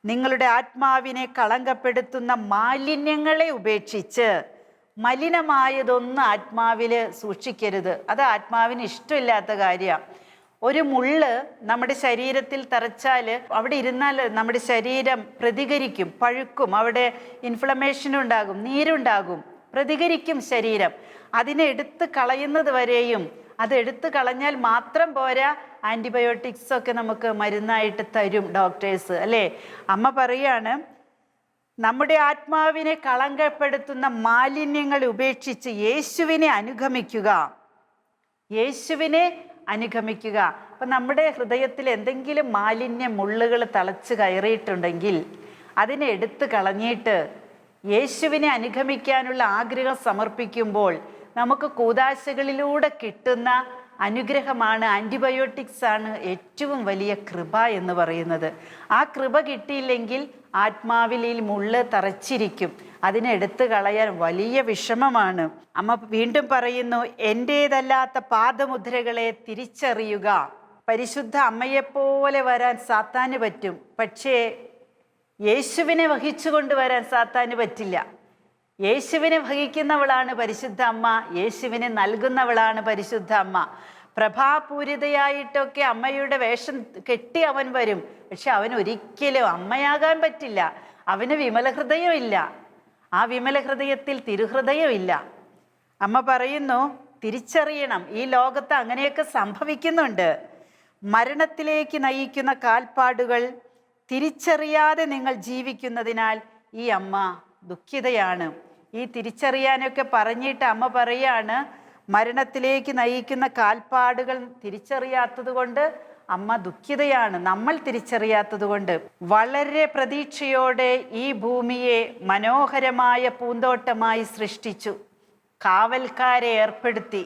നിങ്ങളുടെ ആത്മാവിനെ കളങ്കപ്പെടുത്തുന്ന മാലിന്യങ്ങളെ ഉപേക്ഷിച്ച് മലിനമായതൊന്നും ആത്മാവിൽ സൂക്ഷിക്കരുത്. അത് ആത്മാവിന് ഇഷ്ടമില്ലാത്ത കാര്യമാണ്. ഒരു മുള്ള് നമ്മുടെ ശരീരത്തിൽ തറച്ചാൽ അവിടെ ഇരുന്നാൽ നമ്മുടെ ശരീരം പ്രതികരിക്കും, പഴുക്കും, അവിടെ ഇൻഫ്ലമേഷൻ ഉണ്ടാകും, നീരുണ്ടാകും, പ്രതികരിക്കും ശരീരം. അതിനെ എടുത്ത് കളയുന്നത് വരെയും, അത് എടുത്തു കളഞ്ഞാൽ മാത്രം പോരാ, ആൻറ്റിബയോട്ടിക്സ് ഒക്കെ നമുക്ക് മരുന്നായിട്ട് തരും ഡോക്ടേഴ്സ്, അല്ലേ? അമ്മ പറയാണ്, നമ്മുടെ ആത്മാവിനെ കളങ്കപ്പെടുത്തുന്ന മാലിന്യങ്ങൾ ഉപേക്ഷിച്ച് യേശുവിനെ അനുഗമിക്കുക. അപ്പം നമ്മുടെ ഹൃദയത്തിൽ എന്തെങ്കിലും മാലിന്യ മുള്ളുകൾ തളച്ച് കയറിയിട്ടുണ്ടെങ്കിൽ അതിനെ എടുത്തു കളഞ്ഞിട്ട് യേശുവിനെ അനുഗമിക്കാനുള്ള ആഗ്രഹം സമർപ്പിക്കുമ്പോൾ നമുക്ക് കൂദാശകളിലൂടെ കിട്ടുന്ന അനുഗ്രഹമാണ്, ആൻറ്റിബയോട്ടിക്സ് ആണ് ഏറ്റവും വലിയ കൃപ എന്ന് പറയുന്നത്. ആ കൃപ കിട്ടിയില്ലെങ്കിൽ ആത്മാവിൽ ഈ മുള്ള് തറച്ചിരിക്കും, അതിനെ എടുത്തു കളയാൻ വലിയ വിഷമമാണ്. അമ്മ വീണ്ടും പറയുന്നു, എൻ്റേതല്ലാത്ത പാദമുദ്രകളെ തിരിച്ചറിയുക. പരിശുദ്ധ അമ്മയെപ്പോലെ വരാൻ സാത്താന് പറ്റും, പക്ഷേ യേശുവിനെ വഹിച്ചു കൊണ്ടുവരാൻ സാത്താന് പറ്റില്ല. യേശുവിനെ വഹിക്കുന്നവളാണ് പരിശുദ്ധ അമ്മ, യേശുവിനെ നൽകുന്നവളാണ് പരിശുദ്ധ അമ്മ. പ്രഭാപൂരിതയായിട്ടൊക്കെ അമ്മയുടെ വേഷം കെട്ടി അവൻ വരും, പക്ഷെ അവൻ ഒരിക്കലും അമ്മയാകാൻ പറ്റില്ല. അവന് വിമല ഹൃദയമില്ല, ആ വിമല ഹൃദയത്തിൽ തിരുഹൃദയമില്ല. അമ്മ പറയുന്നു, തിരിച്ചറിയണം, ഈ ലോകത്ത് അങ്ങനെയൊക്കെ സംഭവിക്കുന്നുണ്ട്. മരണത്തിലേക്ക് നയിക്കുന്ന കാൽപ്പാടുകൾ തിരിച്ചറിയാതെ നിങ്ങൾ ജീവിക്കുന്നതിനാൽ ഈ അമ്മ ദുഃഖിതയാണ്. ഈ തിരിച്ചറിയാനൊക്കെ പറഞ്ഞിട്ട് അമ്മ പറയാണ്, മരണത്തിലേക്ക് നയിക്കുന്ന കാൽപ്പാടുകൾ തിരിച്ചറിയാത്തത് കൊണ്ട് അമ്മ ദുഃഖിതയാണ്, നമ്മൾ തിരിച്ചറിയാത്തത് കൊണ്ട്. വളരെ പ്രതീക്ഷയോടെ ഈ ഭൂമിയെ മനോഹരമായ പൂന്തോട്ടമായി സൃഷ്ടിച്ചു, കാവൽക്കാരെ ഏർപ്പെടുത്തി.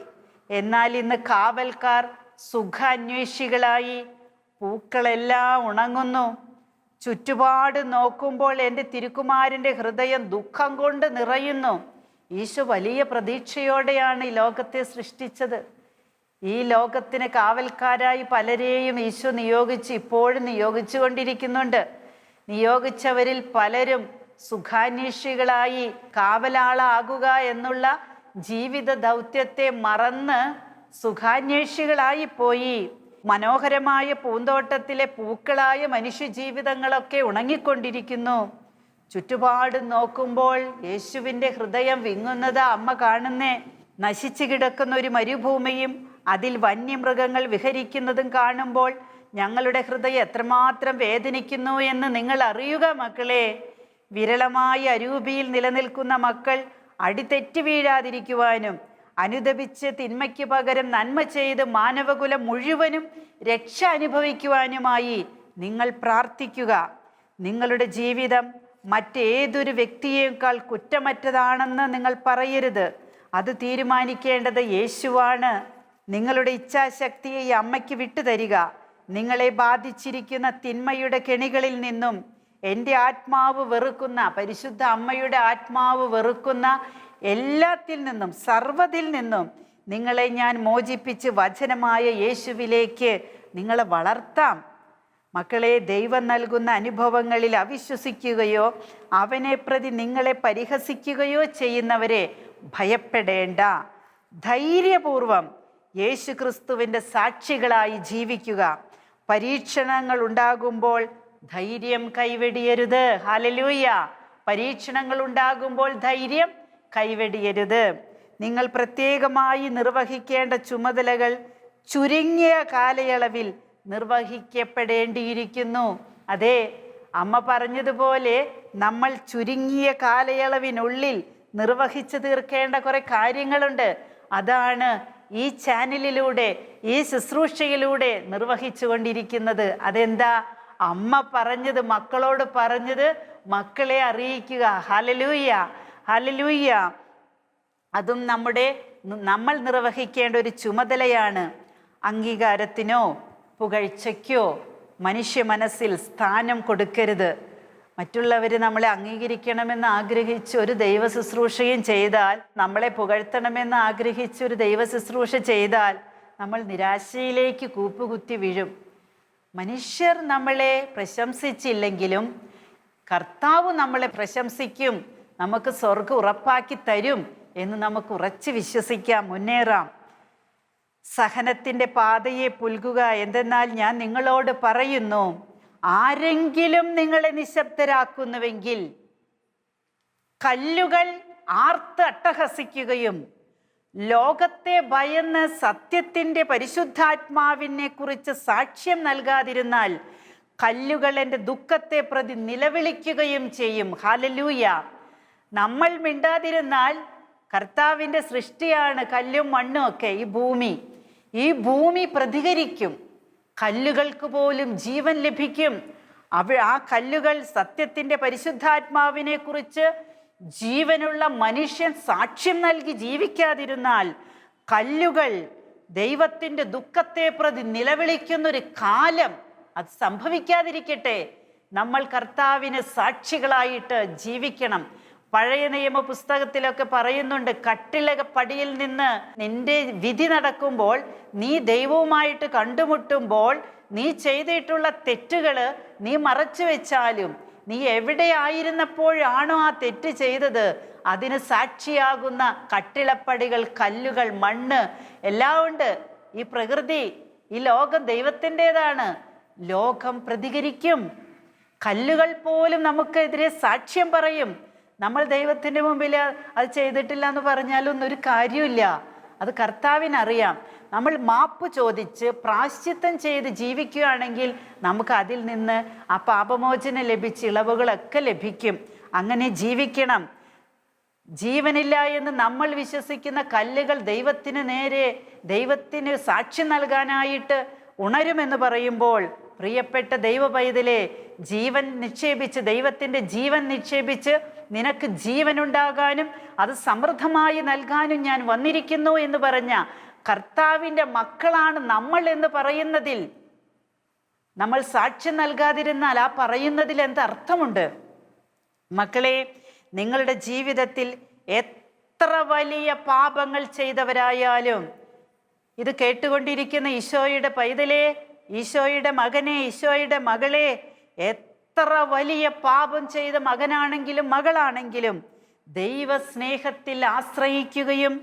എന്നാൽ ഇന്ന് കാവൽക്കാർ സുഖാന്വേഷികളായി. പൂക്കളെല്ലാം ഉണങ്ങുന്നു. ചുറ്റുപാട് നോക്കുമ്പോൾ എൻ്റെ തിരുക്കുമാരൻ്റെ ഹൃദയം ദുഃഖം കൊണ്ട് നിറയുന്നു. ഈശോ വലിയ പ്രതീക്ഷയോടെയാണ് ഈ ലോകത്തെ സൃഷ്ടിച്ചത്. ഈ ലോകത്തിന് കാവൽക്കാരായി പലരെയും ഈശോ നിയോഗിച്ച്, ഇപ്പോഴും നിയോഗിച്ചു കൊണ്ടിരിക്കുന്നുണ്ട്. നിയോഗിച്ചവരിൽ പലരും സുഖാന്വേഷികളായി കാവലാളാകുക എന്നുള്ള ജീവിത ദൗത്യത്തെ മറന്ന് സുഖാന്വേഷികളായി പോയി. മനോഹരമായ പൂന്തോട്ടത്തിലെ പൂക്കളായ മനുഷ്യജീവിതങ്ങളൊക്കെ ഉണങ്ങിക്കൊണ്ടിരിക്കുന്നു. ചുറ്റുപാട് നോക്കുമ്പോൾ യേശുവിൻ്റെ ഹൃദയം വിങ്ങുന്നത് അമ്മ കാണുന്നേ. നശിച്ചു കിടക്കുന്ന ഒരു മരുഭൂമിയും അതിൽ വന്യമൃഗങ്ങൾ വിഹരിക്കുന്നതും കാണുമ്പോൾ ഞങ്ങളുടെ ഹൃദയം എത്രമാത്രം വേദനിക്കുന്നു എന്ന് നിങ്ങൾ അറിയുക മക്കളെ. വിരളമായ അരൂപിയിൽ നിലനിൽക്കുന്ന മക്കൾ അടിതെറ്റി വീഴാതിരിക്കുവാനും അനുദപിച്ച് തിന്മയ്ക്ക് പകരം നന്മ ചെയ്ത് മാനവകുലം മുഴുവനും രക്ഷ അനുഭവിക്കുവാനുമായി നിങ്ങൾ പ്രാർത്ഥിക്കുക. നിങ്ങളുടെ ജീവിതം മറ്റേതൊരു വ്യക്തിയേക്കാൾ കുറ്റമറ്റതാണെന്ന് നിങ്ങൾ പറയരുത്. അത് തീരുമാനിക്കേണ്ടത് യേശുവാണ്. നിങ്ങളുടെ ഇച്ഛാശക്തിയെ ഈ അമ്മയ്ക്ക് വിട്ടുതരിക. നിങ്ങളെ ബാധിച്ചിരിക്കുന്ന തിന്മയുടെ കെണികളിൽ നിന്നും എൻ്റെ ആത്മാവ് വെറുക്കുന്ന, പരിശുദ്ധ അമ്മയുടെ ആത്മാവ് വെറുക്കുന്ന എല്ലാത്തിൽ നിന്നും, സർവ്വതിൽ നിന്നും നിങ്ങളെ ഞാൻ മോചിപ്പിച്ച് വചനമായ യേശുവിലേക്ക് നിങ്ങളെ വളർത്താം. മക്കളെ, ദൈവം നൽകുന്ന അനുഭവങ്ങളിൽ അവിശ്വസിക്കുകയോ അവനെ പ്രതി നിങ്ങളെ പരിഹസിക്കുകയോ ചെയ്യുന്നവരെ ഭയപ്പെടേണ്ട. ധൈര്യപൂർവം യേശു ക്രിസ്തുവിൻ്റെ സാക്ഷികളായി ജീവിക്കുക. പരീക്ഷണങ്ങൾ ഉണ്ടാകുമ്പോൾ ധൈര്യം കൈവെടിയരുത്. ഹല്ലേലൂയ. പരീക്ഷണങ്ങൾ ഉണ്ടാകുമ്പോൾ ധൈര്യം കൈവെടിയരുത്. നിങ്ങൾ പ്രത്യേകമായി നിർവഹിക്കേണ്ട ചുമതലകൾ ചുരുങ്ങിയ കാലയളവിൽ നിർവഹിക്കപ്പെടേണ്ടിയിരിക്കുന്നു. അതെ, അമ്മ പറഞ്ഞതുപോലെ നമ്മൾ ചുരുങ്ങിയ കാലയളവിനുള്ളിൽ നിർവഹിച്ചു തീർക്കേണ്ട കുറെ കാര്യങ്ങളുണ്ട്. അതാണ് ഈ ചാനലിലൂടെ, ഈ ശുശ്രൂഷയിലൂടെ നിർവഹിച്ചു കൊണ്ടിരിക്കുന്നത്. അതെന്താ? അമ്മ പറഞ്ഞത്, മക്കളോട് പറഞ്ഞത് മക്കളെ അറിയിക്കുക. Hallelujah, hallelujah. അതും നമ്മൾ നിർവഹിക്കേണ്ട ഒരു ചുമതലയാണ്. അംഗീകാരത്തിനോ പുകഴ്ചയ്ക്കോ മനുഷ്യ മനസ്സിൽ സ്ഥാനം കൊടുക്കരുത്. മറ്റുള്ളവർ നമ്മളെ അംഗീകരിക്കണമെന്ന് ആഗ്രഹിച്ച് ഒരു ദൈവ ശുശ്രൂഷയും ചെയ്താൽ, നമ്മളെ പുകഴ്ത്തണമെന്ന് ആഗ്രഹിച്ച് ഒരു ദൈവ ശുശ്രൂഷ ചെയ്താൽ നമ്മൾ നിരാശയിലേക്ക് കൂപ്പുകുത്തി വീഴും. മനുഷ്യർ നമ്മളെ പ്രശംസിച്ചില്ലെങ്കിലും കർത്താവ് നമ്മളെ പ്രശംസിക്കും, നമുക്ക് സ്വർഗ്ഗം ഉറപ്പാക്കി തരും എന്ന് നമുക്ക് ഉറച്ച് വിശ്വസിക്കാം, മുന്നേറാം. സഹനത്തിൻ്റെ പാതയെ പുൽകുക. എന്തെന്നാൽ ഞാൻ നിങ്ങളോട് പറയുന്നു, ആരെങ്കിലും നിങ്ങളെ നിശബ്ദരാക്കുന്നുവെങ്കിൽ കല്ലുകൾ ആർത്ത് അട്ടഹസിക്കുകയും ലോകത്തെ ഭയന്ന് സത്യത്തിൻ്റെ പരിശുദ്ധാത്മാവിനെ കുറിച്ച് സാക്ഷ്യം നൽകാതിരുന്നാൽ കല്ലുകൾ എൻ്റെ ദുഃഖത്തെ പ്രതി നിലവിളിക്കുകയും ചെയ്യും. ഹല്ലേലൂയ. നമ്മൾ മിണ്ടാതിരുന്നാൽ, കർത്താവിൻ്റെ സൃഷ്ടിയാണ് കല്ലും മണ്ണും ഒക്കെ, ഈ ഭൂമി പ്രതികരിക്കും. കല്ലുകൾക്ക് പോലും ജീവൻ ലഭിക്കും. ആ കല്ലുകൾ സത്യത്തിൻ്റെ പരിശുദ്ധാത്മാവിനെ കുറിച്ച് ജീവനുള്ള മനുഷ്യൻ സാക്ഷ്യം നൽകി ജീവിക്കാതിരുന്നാൽ കല്ലുകൾ ദൈവത്തിൻ്റെ ദുഃഖത്തെ പ്രതി നിലവിളിക്കുന്നൊരു കാലം അത് സംഭവിക്കാതിരിക്കട്ടെ. നമ്മൾ കർത്താവിന് സാക്ഷികളായിട്ട് ജീവിക്കണം. പഴയ നിയമ പുസ്തകത്തിലൊക്കെ പറയുന്നുണ്ട്, കട്ടിളപ്പടിയിൽ നിന്ന് നിന്റെ വിധി നടക്കുമ്പോൾ, നീ ദൈവവുമായിട്ട് കണ്ടുമുട്ടുമ്പോൾ, നീ ചെയ്തിട്ടുള്ള തെറ്റുകൾ നീ മറച്ചു വെച്ചാലും, നീ എവിടെയായിരുന്നപ്പോഴാണോ ആ തെറ്റ് ചെയ്തത് അതിന് സാക്ഷിയാകുന്ന കട്ടിളപ്പടികൾ, കല്ലുകൾ, മണ്ണ് എല്ലാം ഉണ്ട്. ഈ പ്രകൃതി, ഈ ലോകം ദൈവത്തിൻ്റെതാണ്. ലോകം പ്രതികരിക്കും. കല്ലുകൾ പോലും നമുക്കെതിരെ സാക്ഷ്യം പറയും. നമ്മൾ ദൈവത്തിൻ്റെ മുമ്പിൽ അത് ചെയ്തിട്ടില്ല എന്ന് പറഞ്ഞാലൊന്നും ഒരു കാര്യമില്ല. അത് കർത്താവിനറിയാം. നമ്മൾ മാപ്പ് ചോദിച്ച് പ്രായശ്ചിത്തം ചെയ്ത് ജീവിക്കുകയാണെങ്കിൽ നമുക്ക് അതിൽ നിന്ന് ആ പാപമോചനം ലഭിച്ച് ഇളവുകളൊക്കെ ലഭിക്കും. അങ്ങനെ ജീവിക്കണം. ജീവനില്ല എന്ന് നമ്മൾ വിശ്വസിക്കുന്ന കല്ലുകൾ ദൈവത്തിന് നേരെ, ദൈവത്തിന് സാക്ഷ്യം നൽകാനായിട്ട് ഉണരുമെന്ന് പറയുമ്പോൾ, പ്രിയപ്പെട്ട ദൈവ പൈതലേ, ജീവൻ നിക്ഷേപിച്ച്, ദൈവത്തിൻ്റെ ജീവൻ നിക്ഷേപിച്ച് നിനക്ക് ജീവനുണ്ടാകാനും അത് സമൃദ്ധമായി നൽകാനും ഞാൻ വന്നിരിക്കുന്നു എന്ന് പറഞ്ഞ കർത്താവിൻ്റെ മക്കളാണ് നമ്മൾ എന്ന് പറയുന്നതിൽ നമ്മൾ സാക്ഷ്യം നൽകാതിരുന്നാൽ ആ പറയുന്നതിൽ എന്തർത്ഥമുണ്ട്? മക്കളെ, നിങ്ങളുടെ ജീവിതത്തിൽ എത്ര വലിയ പാപങ്ങൾ ചെയ്തവരായാലും, ഇത് കേട്ടുകൊണ്ടിരിക്കുന്ന ഈശോയുടെ പൈതലേ, ഈശോയുടെ മകനെ, ഈശോയുടെ മകളെ, എത്ര വലിയ പാപം ചെയ്ത മകനാണെങ്കിലും മകളാണെങ്കിലും ദൈവസ്നേഹത്തിൽ ആശ്രയിക്കുകയും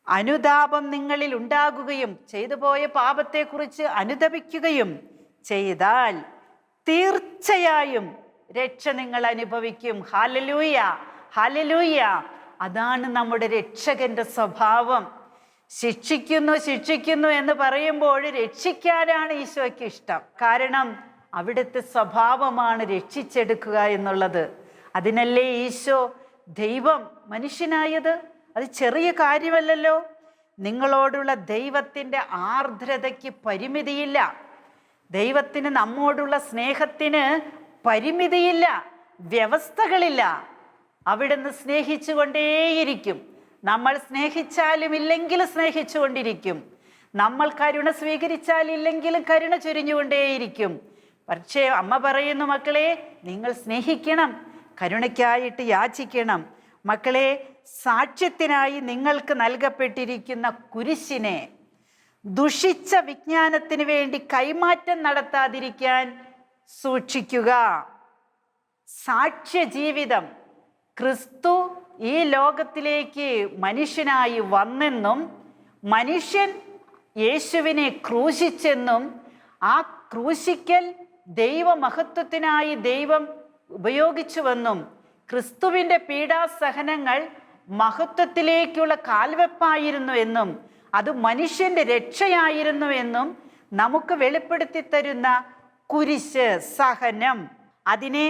അനുതാപം നിങ്ങളിൽ ഉണ്ടാകുകയും ചെയ്തു പോയ പാപത്തെക്കുറിച്ച് അനുതപിക്കുകയും ചെയ്താൽ തീർച്ചയായും രക്ഷ നിങ്ങൾ അനുഭവിക്കും. Hallelujah, hallelujah. അതാണ് നമ്മുടെ രക്ഷകന്റെ സ്വഭാവം. ശിക്ഷിക്കുന്നു എന്ന് പറയുമ്പോൾ രക്ഷിക്കാനാണ് ഈശോയ്ക്ക് ഇഷ്ടം. കാരണം അവിടുത്തെ സ്വഭാവമാണ് രക്ഷിച്ചെടുക്കുക എന്നുള്ളത്. അതിനല്ലേ ഈശോ ദൈവം മനുഷ്യനായത്? അത് ചെറിയ കാര്യമല്ലല്ലോ. നിങ്ങളോടുള്ള ദൈവത്തിൻ്റെ ആർദ്രതയ്ക്ക് പരിമിതിയില്ല. ദൈവത്തിന് നമ്മോടുള്ള സ്നേഹത്തിന് പരിമിതിയില്ല, വ്യവസ്ഥകളില്ല. അവിടുന്ന് സ്നേഹിച്ചു കൊണ്ടേയിരിക്കും. നമ്മൾ സ്നേഹിച്ചാലും ഇല്ലെങ്കിലും സ്നേഹിച്ചു കൊണ്ടിരിക്കും. നമ്മൾ കരുണ സ്വീകരിച്ചാലില്ലെങ്കിലും കരുണ ചൊരിഞ്ഞുകൊണ്ടേയിരിക്കും. പക്ഷേ അമ്മ പറയുന്നു, മക്കളെ, നിങ്ങൾ സ്നേഹിക്കണം, കരുണയ്ക്കായിട്ട് യാചിക്കണം. മക്കളെ, സാക്ഷ്യത്തിനായി നിങ്ങൾക്ക് നൽകപ്പെട്ടിരിക്കുന്ന കുരിശിനെ ദുഷിച്ച വിജ്ഞാനത്തിന് വേണ്ടി കൈമാറ്റം നടത്താതിരിക്കാൻ സൂക്ഷിക്കുക. സാക്ഷ്യ ജീവിതം, ക്രിസ്തു ഈ ലോകത്തിലേക്ക് മനുഷ്യനായി വന്നെന്നും മനുഷ്യൻ യേശുവിനെ ക്രൂശിച്ചെന്നും ആ ക്രൂശിക്കൽ ദൈവമഹത്വത്തിനായി ദൈവം ഉപയോഗിച്ചുവെന്നും ക്രിസ്തുവിൻ്റെ പീഡാസഹനങ്ങൾ മഹത്വത്തിലേക്കുള്ള കാൽവെപ്പായിരുന്നു എന്നും അത് മനുഷ്യൻ്റെ രക്ഷയായിരുന്നു എന്നും നമുക്ക് വെളിപ്പെടുത്തി തരുന്ന കുരിശ്, സഹനം, അതിനെ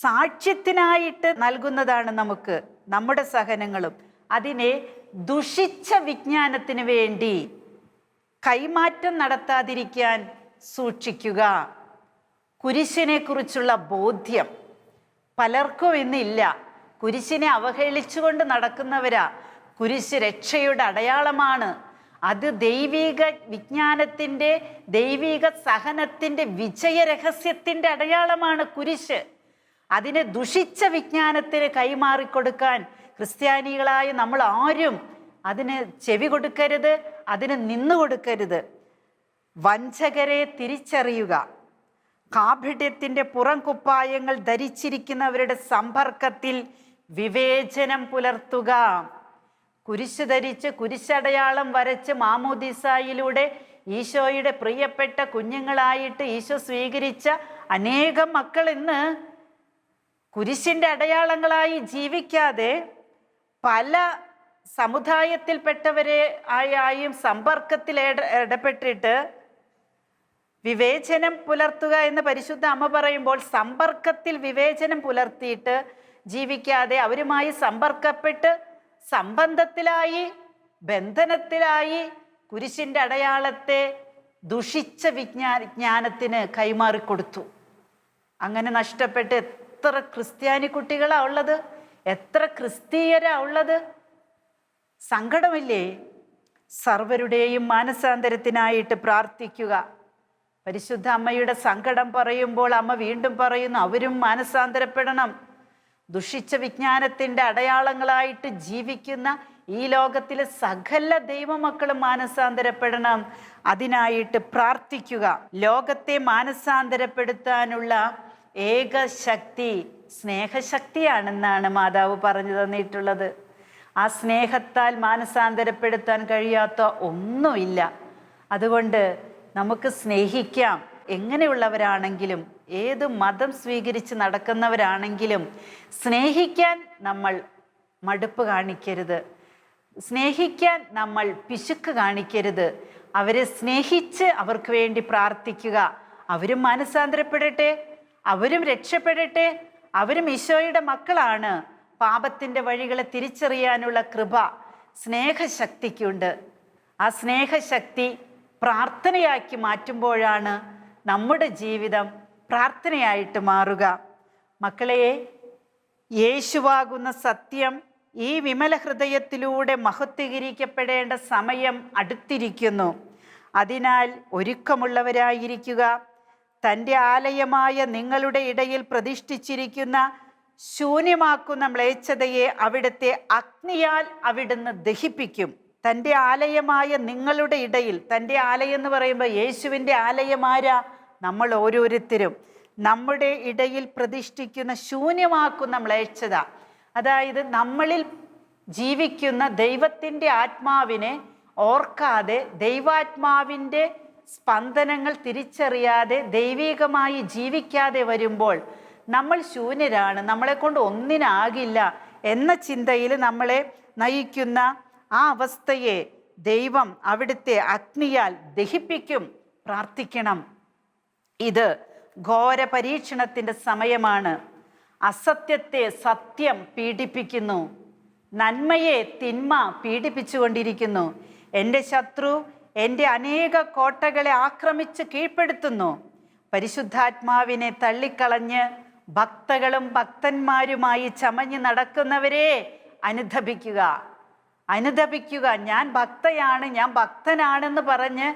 സാക്ഷ്യത്തിനായിട്ട് നൽകുന്നതാണ് നമുക്ക് നമ്മുടെ സഹനങ്ങളും. അതിനെ ദുഷിച്ച വിജ്ഞാനത്തിന് വേണ്ടി കൈമാറ്റം നടത്താതിരിക്കാൻ സൂക്ഷിക്കുക. കുരിശിനെ കുറിച്ചുള്ള ബോധ്യം പലർക്കും ഇന്നില്ല. കുരിശിനെ അവഹേളിച്ചുകൊണ്ട് നടക്കുന്നവരാ. കുരിശ് രക്ഷയുടെ അടയാളമാണ്. അത് ദൈവിക വിജ്ഞാനത്തിൻ്റെ, ദൈവിക സഹനത്തിൻ്റെ വിജയരഹസ്യത്തിൻ്റെ അടയാളമാണ് കുരിശ്. അതിനെ ദുഷിച്ച വിജ്ഞാനത്തിന് കൈമാറിക്കൊടുക്കാൻ ക്രിസ്ത്യാനികളായ നമ്മൾ ആരും അതിന് ചെവി കൊടുക്കരുത്, അതിന് നിന്നു കൊടുക്കരുത്. വഞ്ചകരെ തിരിച്ചറിയുക. കാപഢ്യത്തിൻ്റെ പുറം കുപ്പായങ്ങൾ ധരിച്ചിരിക്കുന്നവരുടെ സമ്പർക്കത്തിൽ വിവേചനം പുലർത്തുക. കുരിശ് ധരിച്ച് കുരിശടയാളം വരച്ച് മാമോദീസായിലൂടെ ഈശോയുടെ പ്രിയപ്പെട്ട കുഞ്ഞുങ്ങളായിട്ട് ഈശോ സ്വീകരിച്ച അനേകം മക്കൾ ഇന്ന് കുരിശിൻ്റെ അടയാളങ്ങളായി ജീവിക്കാതെ പല സമുദായത്തിൽപ്പെട്ടവരെ ആയും സമ്പർക്കത്തിൽ ഇടപെട്ടിട്ട് വിവേചനം പുലർത്തുക എന്ന് പരിശുദ്ധ അമ്മ പറയുമ്പോൾ സമ്പർക്കത്തിൽ വിവേചനം പുലർത്തിയിട്ട് ജീവിക്കാതെ അവരുമായി സമ്പർക്കപ്പെട്ട് സംബന്ധത്തിലായി, ബന്ധനത്തിലായി കുരിശിൻ്റെ അടയാളത്തെ ദുഷിച്ച വിജ്ഞാനത്തിന് കൈമാറിക്കൊടുത്തു. അങ്ങനെ നഷ്ടപ്പെട്ട് എത്ര ക്രിസ്ത്യാനി കുട്ടികളാ ഉള്ളത്, എത്ര ക്രിസ്തീയരാ ഉള്ളത്. സങ്കടമില്ലേ? സർവരുടെയും മാനസാന്തരത്തിനായിട്ട് പ്രാർത്ഥിക്കുക. പരിശുദ്ധ അമ്മയുടെ സങ്കടം പറയുമ്പോൾ അമ്മ വീണ്ടും പറയുന്നു, അവരും മാനസാന്തരപ്പെടണം. ദുഷിച്ച വിജ്ഞാനത്തിൻ്റെ അടയാളങ്ങളായിട്ട് ജീവിക്കുന്ന ഈ ലോകത്തിലെ സകല ദൈവമക്കളും മാനസാന്തരപ്പെടണം. അതിനായിട്ട് പ്രാർത്ഥിക്കുക. ലോകത്തെ മാനസാന്തരപ്പെടുത്താനുള്ള ഏക ശക്തി സ്നേഹശക്തിയാണെന്നാണ് മാതാവ് പറഞ്ഞു തന്നിട്ടുള്ളത്. ആ സ്നേഹത്താൽ മാനസാന്തരപ്പെടുത്താൻ കഴിയാത്ത ഒന്നുമില്ല. അതുകൊണ്ട് നമുക്ക് സ്നേഹിക്കാം. എങ്ങനെയുള്ളവരാണെങ്കിലും, ഏത് മതം സ്വീകരിച്ച് നടക്കുന്നവരാണെങ്കിലും സ്നേഹിക്കാൻ നമ്മൾ മടുപ്പ് കാണിക്കരുത്, സ്നേഹിക്കാൻ നമ്മൾ പിശുക്ക് കാണിക്കരുത്. അവരെ സ്നേഹിച്ച് അവർക്ക് വേണ്ടി പ്രാർത്ഥിക്കുക. അവരും മാനസാന്തരപ്പെടട്ടെ, അവരും രക്ഷപ്പെടട്ടെ, അവരും ഈശോയുടെ മക്കളാണ്. പാപത്തിൻ്റെ വഴികളെ തിരിച്ചറിയാനുള്ള കൃപ സ്നേഹശക്തിക്കുണ്ട്. ആ സ്നേഹശക്തി പ്രാർത്ഥനയാക്കി മാറ്റുമ്പോഴാണ് നമ്മുടെ ജീവിതം പ്രാർത്ഥനയായിട്ട് മാറുക. മക്കളെ, യേശുവാകുന്ന സത്യം ഈ വിമല ഹൃദയത്തിലൂടെ മഹത്വീകരിക്കപ്പെടേണ്ട സമയം അടുത്തിരിക്കുന്നു. അതിനാൽ ഒരുക്കമുള്ളവരായിരിക്കുക. തൻ്റെ ആലയമായ നിങ്ങളുടെ ഇടയിൽ പ്രതിഷ്ഠിച്ചിരിക്കുന്ന ശൂന്യമാക്കുന്ന മ്ലേച്ഛതയെ അവിടുത്തെ അഗ്നിയാൽ അവിടുന്ന് ദഹിപ്പിക്കും. തൻ്റെ ആലയമായ നിങ്ങളുടെ ഇടയിൽ, തൻ്റെ ആലയം എന്ന് പറയുമ്പോൾ യേശുവിൻ്റെ ആലയമാരാ? നമ്മൾ ഓരോരുത്തരും. നമ്മുടെ ഇടയിൽ പ്രതിഷ്ഠിക്കുന്ന ശൂന്യമാക്കുന്ന മ്ലേച്ഛത, അതായത് നമ്മളിൽ ജീവിക്കുന്ന ദൈവത്തിൻ്റെ ആത്മാവിനെ ഓർക്കാതെ, ദൈവാത്മാവിൻ്റെ സ്പന്ദനങ്ങൾ തിരിച്ചറിയാതെ, ദൈവികമായി ജീവിക്കാതെ വരുമ്പോൾ നമ്മൾ ശൂന്യരാണ്, നമ്മളെ കൊണ്ട് ഒന്നിനാകില്ല എന്ന ചിന്തയിൽ നമ്മളെ നയിക്കുന്ന ആ അവസ്ഥയെ ദൈവം അവിടുത്തെ അഗ്നിയാൽ ദഹിപ്പിക്കും. പ്രാർത്ഥിക്കണം. ഇത് ഘോര പരീക്ഷണത്തിൻ്റെ സമയമാണ്. അസത്യത്തെ സത്യം പീഡിപ്പിക്കുന്നു, നന്മയെ തിന്മ പീഡിപ്പിച്ചുകൊണ്ടിരിക്കുന്നു. എൻ്റെ ശത്രു എൻ്റെ അനേക കോട്ടകളെ ആക്രമിച്ച് കീഴ്പ്പെടുത്തുന്നു. പരിശുദ്ധാത്മാവിനെ തള്ളിക്കളഞ്ഞ് ഭക്തകളും ഭക്തന്മാരുമായി ചമഞ്ഞ് നടക്കുന്നവരെ അനുദപിക്കുക, അനുദപിക്കുക. ഞാൻ ഭക്തയാണ്, ഞാൻ ഭക്തനാണെന്ന് പറഞ്ഞ്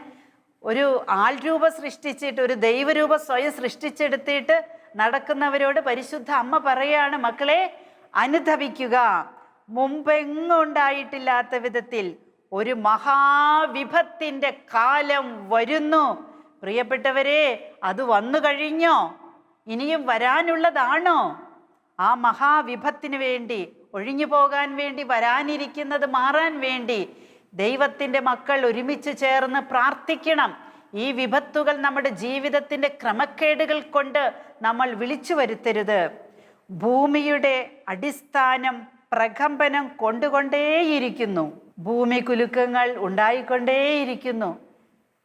ഒരു ആൾരൂപം സൃഷ്ടിച്ചിട്ട്, ഒരു ദൈവരൂപം സ്വയം സൃഷ്ടിച്ചെടുത്തിട്ട് നടക്കുന്നവരോട് പരിശുദ്ധ അമ്മ പറയാണ്, മക്കളെ അനുദപിക്കുക. മുമ്പെങ്ങും ഉണ്ടായിട്ടില്ലാത്ത വിധത്തിൽ ഒരു മഹാവിപത്തിൻ്റെ കാലം വരുന്നു. പ്രിയപ്പെട്ടവരെ, അത് വന്നു കഴിഞ്ഞോ? ഇനിയും വരാനുള്ളതാണോ? ആ മഹാവിപത്തിന് വേണ്ടി, ഒഴിഞ്ഞു പോകാൻ വേണ്ടി, വരാനിരിക്കുന്നത് മാറാൻ വേണ്ടി ദൈവത്തിൻ്റെ മക്കൾ ഒരുമിച്ച് ചേർന്ന് പ്രാർത്ഥിക്കണം. ഈ വിപത്തുകൾ നമ്മുടെ ജീവിതത്തിൻ്റെ ക്രമക്കേടുകൾ കൊണ്ട് നമ്മൾ വിളിച്ചു വരുത്തരുത്. ഭൂമിയുടെ അടിസ്ഥാനം പ്രകമ്പനം കൊണ്ടുകൊണ്ടേയിരിക്കുന്നു. ഭൂമി കുലുക്കങ്ങൾ ഉണ്ടായിക്കൊണ്ടേയിരിക്കുന്നു.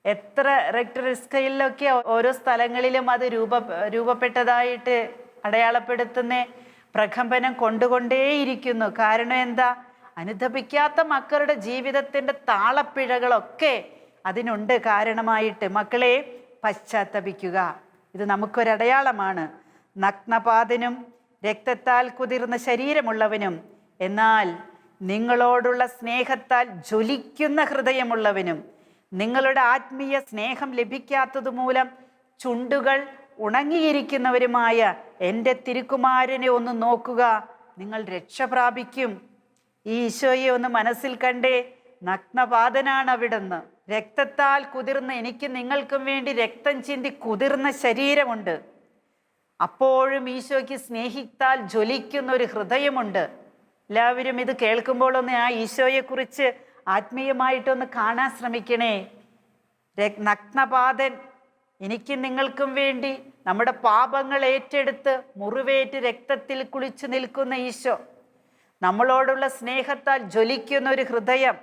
എത്ര റിക്ടർ സ്കെയിലൊക്കെ ഓരോ സ്ഥലങ്ങളിലും അത് രൂപപ്പെട്ടതായിട്ട് അടയാളപ്പെടുത്തുന്ന പ്രകമ്പനം കൊണ്ടുകൊണ്ടേയിരിക്കുന്നു. കാരണം എന്താ? അനുദപിക്കാത്ത മക്കളുടെ ജീവിതത്തിൻ്റെ താളപ്പിഴകളൊക്കെ അതിനുണ്ട് കാരണമായിട്ട്. മക്കളെ, പശ്ചാത്തപിക്കുക. ഇത് നമുക്കൊരടയാളമാണ്. നഗ്നപാതനും രക്തത്താൽ കുതിർന്ന ശരീരമുള്ളവനും എന്നാൽ നിങ്ങളോടുള്ള സ്നേഹത്താൽ ജ്വലിക്കുന്ന ഹൃദയമുള്ളവനും നിങ്ങളുടെ ആത്മീയ സ്നേഹം ലഭിക്കാത്തത് മൂലം ചുണ്ടുകൾ ഉണങ്ങിയിരിക്കുന്നവരുമായ എൻ്റെ തിരുക്കുമാരനെ ഒന്ന് നോക്കുക, നിങ്ങൾ രക്ഷ പ്രാപിക്കും. ഈ ഈശോയെ ഒന്ന് മനസ്സിൽ കണ്ടേ. നഗ്നപാതനാണ് അവിടുന്ന്. രക്തത്താൽ കുതിർന്ന, എനിക്ക് നിങ്ങൾക്കും വേണ്ടി രക്തം ചിന്തി കുതിർന്ന ശരീരമുണ്ട്. അപ്പോഴും ഈശോയ്ക്ക് സ്നേഹിത്താൽ ജ്വലിക്കുന്ന ഒരു ഹൃദയമുണ്ട്. എല്ലാവരും ഇത് കേൾക്കുമ്പോൾ ഒന്ന് ആ ഈശോയെക്കുറിച്ച് ആത്മീയമായിട്ടൊന്ന് കാണാൻ ശ്രമിക്കണേ. നഗ്നപാതൻ, എനിക്കും നിങ്ങൾക്കും വേണ്ടി നമ്മുടെ പാപങ്ങൾ ഏറ്റെടുത്ത് മുറിവേറ്റ് രക്തത്തിൽ കുളിച്ചു നിൽക്കുന്ന ഈശോ, നമ്മളോടുള്ള സ്നേഹത്താൽ ജ്വലിക്കുന്ന ഒരു ഹൃദയം.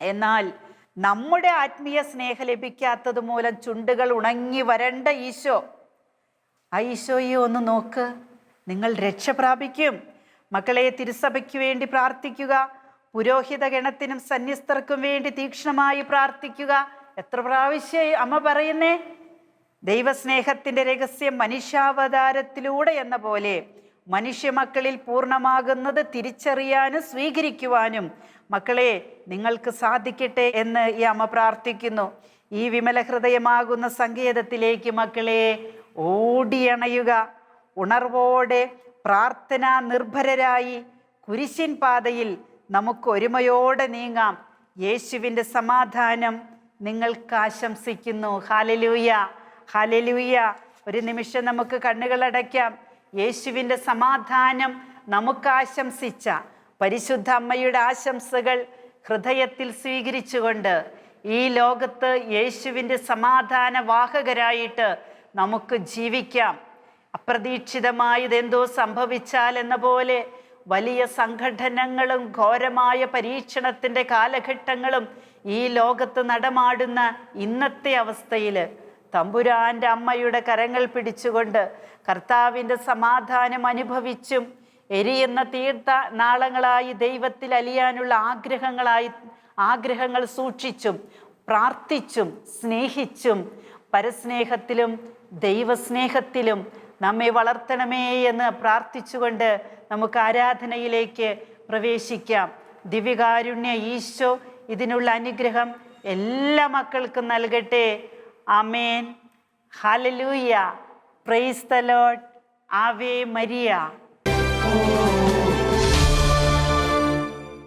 എന്നാൽ നമ്മുടെ ആത്മീയ സ്നേഹം ലഭിക്കാത്തത് മൂലം ചുണ്ടുകൾ ഉണങ്ങി വരണ്ട ഈശോ, ആ ഈശോയെ ഒന്ന് നോക്ക്, നിങ്ങൾ രക്ഷ പ്രാപിക്കും. മക്കളെ, തിരുസഭയ്ക്ക് വേണ്ടി പ്രാർത്ഥിക്കുക. പുരോഹിത ഗണത്തിനും സന്യസ്തർക്കും വേണ്ടി തീക്ഷ്ണമായി പ്രാർത്ഥിക്കുക. എത്ര പ്രാവശ്യം അമ്മ പറയുന്നേ? ദൈവസ്നേഹത്തിൻ്റെ രഹസ്യം മനുഷ്യാവതാരത്തിലൂടെ എന്ന പോലെ മനുഷ്യ മക്കളിൽ പൂർണ്ണമാകുന്നത് തിരിച്ചറിയാനും സ്വീകരിക്കുവാനും മക്കളെ നിങ്ങൾക്ക് സാധിക്കട്ടെ എന്ന് ഈ അമ്മ പ്രാർത്ഥിക്കുന്നു. ഈ വിമല ഹൃദയമാകുന്ന സങ്കേതത്തിലേക്ക് മക്കളെ ഓടിയണയുക. ഉണർവോടെ പ്രാർത്ഥനാ നിർഭരരായി കുരിശിൻ പാതയിൽ നമുക്ക് ഒരുമയോടെ നീങ്ങാം. യേശുവിൻ്റെ സമാധാനം നിങ്ങൾക്ക് ആശംസിക്കുന്നു. Hallelujah, hallelujah. ഒരു നിമിഷം നമുക്ക് കണ്ണുകളടയ്ക്കാം. യേശുവിൻ്റെ സമാധാനം നമുക്ക് ആശംസിച്ച പരിശുദ്ധ അമ്മയുടെ ആശംസകൾ ഹൃദയത്തിൽ സ്വീകരിച്ചുകൊണ്ട് ഈ ലോകത്ത് യേശുവിൻ്റെ സമാധാന വാഹകരായിട്ട് നമുക്ക് ജീവിക്കാം. അപ്രതീക്ഷിതമായതെന്തോ സംഭവിച്ചാൽ എന്ന പോലെ വലിയ സംഘടനകളും ഘോരമായ പരീക്ഷണത്തിൻ്റെ കാലഘട്ടങ്ങളും ഈ ലോകത്ത് നടമാടുന്ന ഇന്നത്തെ അവസ്ഥയിൽ തമ്പുരാൻ്റെ അമ്മയുടെ കരങ്ങൾ പിടിച്ചുകൊണ്ട് കർത്താവിൻ്റെ സമാധാനം അനുഭവിച്ചും എരിയുന്ന തീർത്ഥ നാളങ്ങളായി ദൈവത്തിൽ അലിയാനുള്ള ആഗ്രഹങ്ങൾ സൂക്ഷിച്ചും പ്രാർത്ഥിച്ചും സ്നേഹിച്ചും പരസ്നേഹത്തിലും ദൈവസ്നേഹത്തിലും നമ്മെ വളർത്തണമേ എന്ന് പ്രാർത്ഥിച്ചുകൊണ്ട് നമുക്ക് ആരാധനയിലേക്ക് പ്രവേശിക്കാം. ദിവ്യകാരുണ്യ ഈശോ ഇതിനുള്ള അനുഗ്രഹം എല്ലാ മക്കൾക്കും നൽകട്ടെ. ആമേൻ. ഹല്ലേലൂയ. Praise the Lord. ആവേ മരിയ.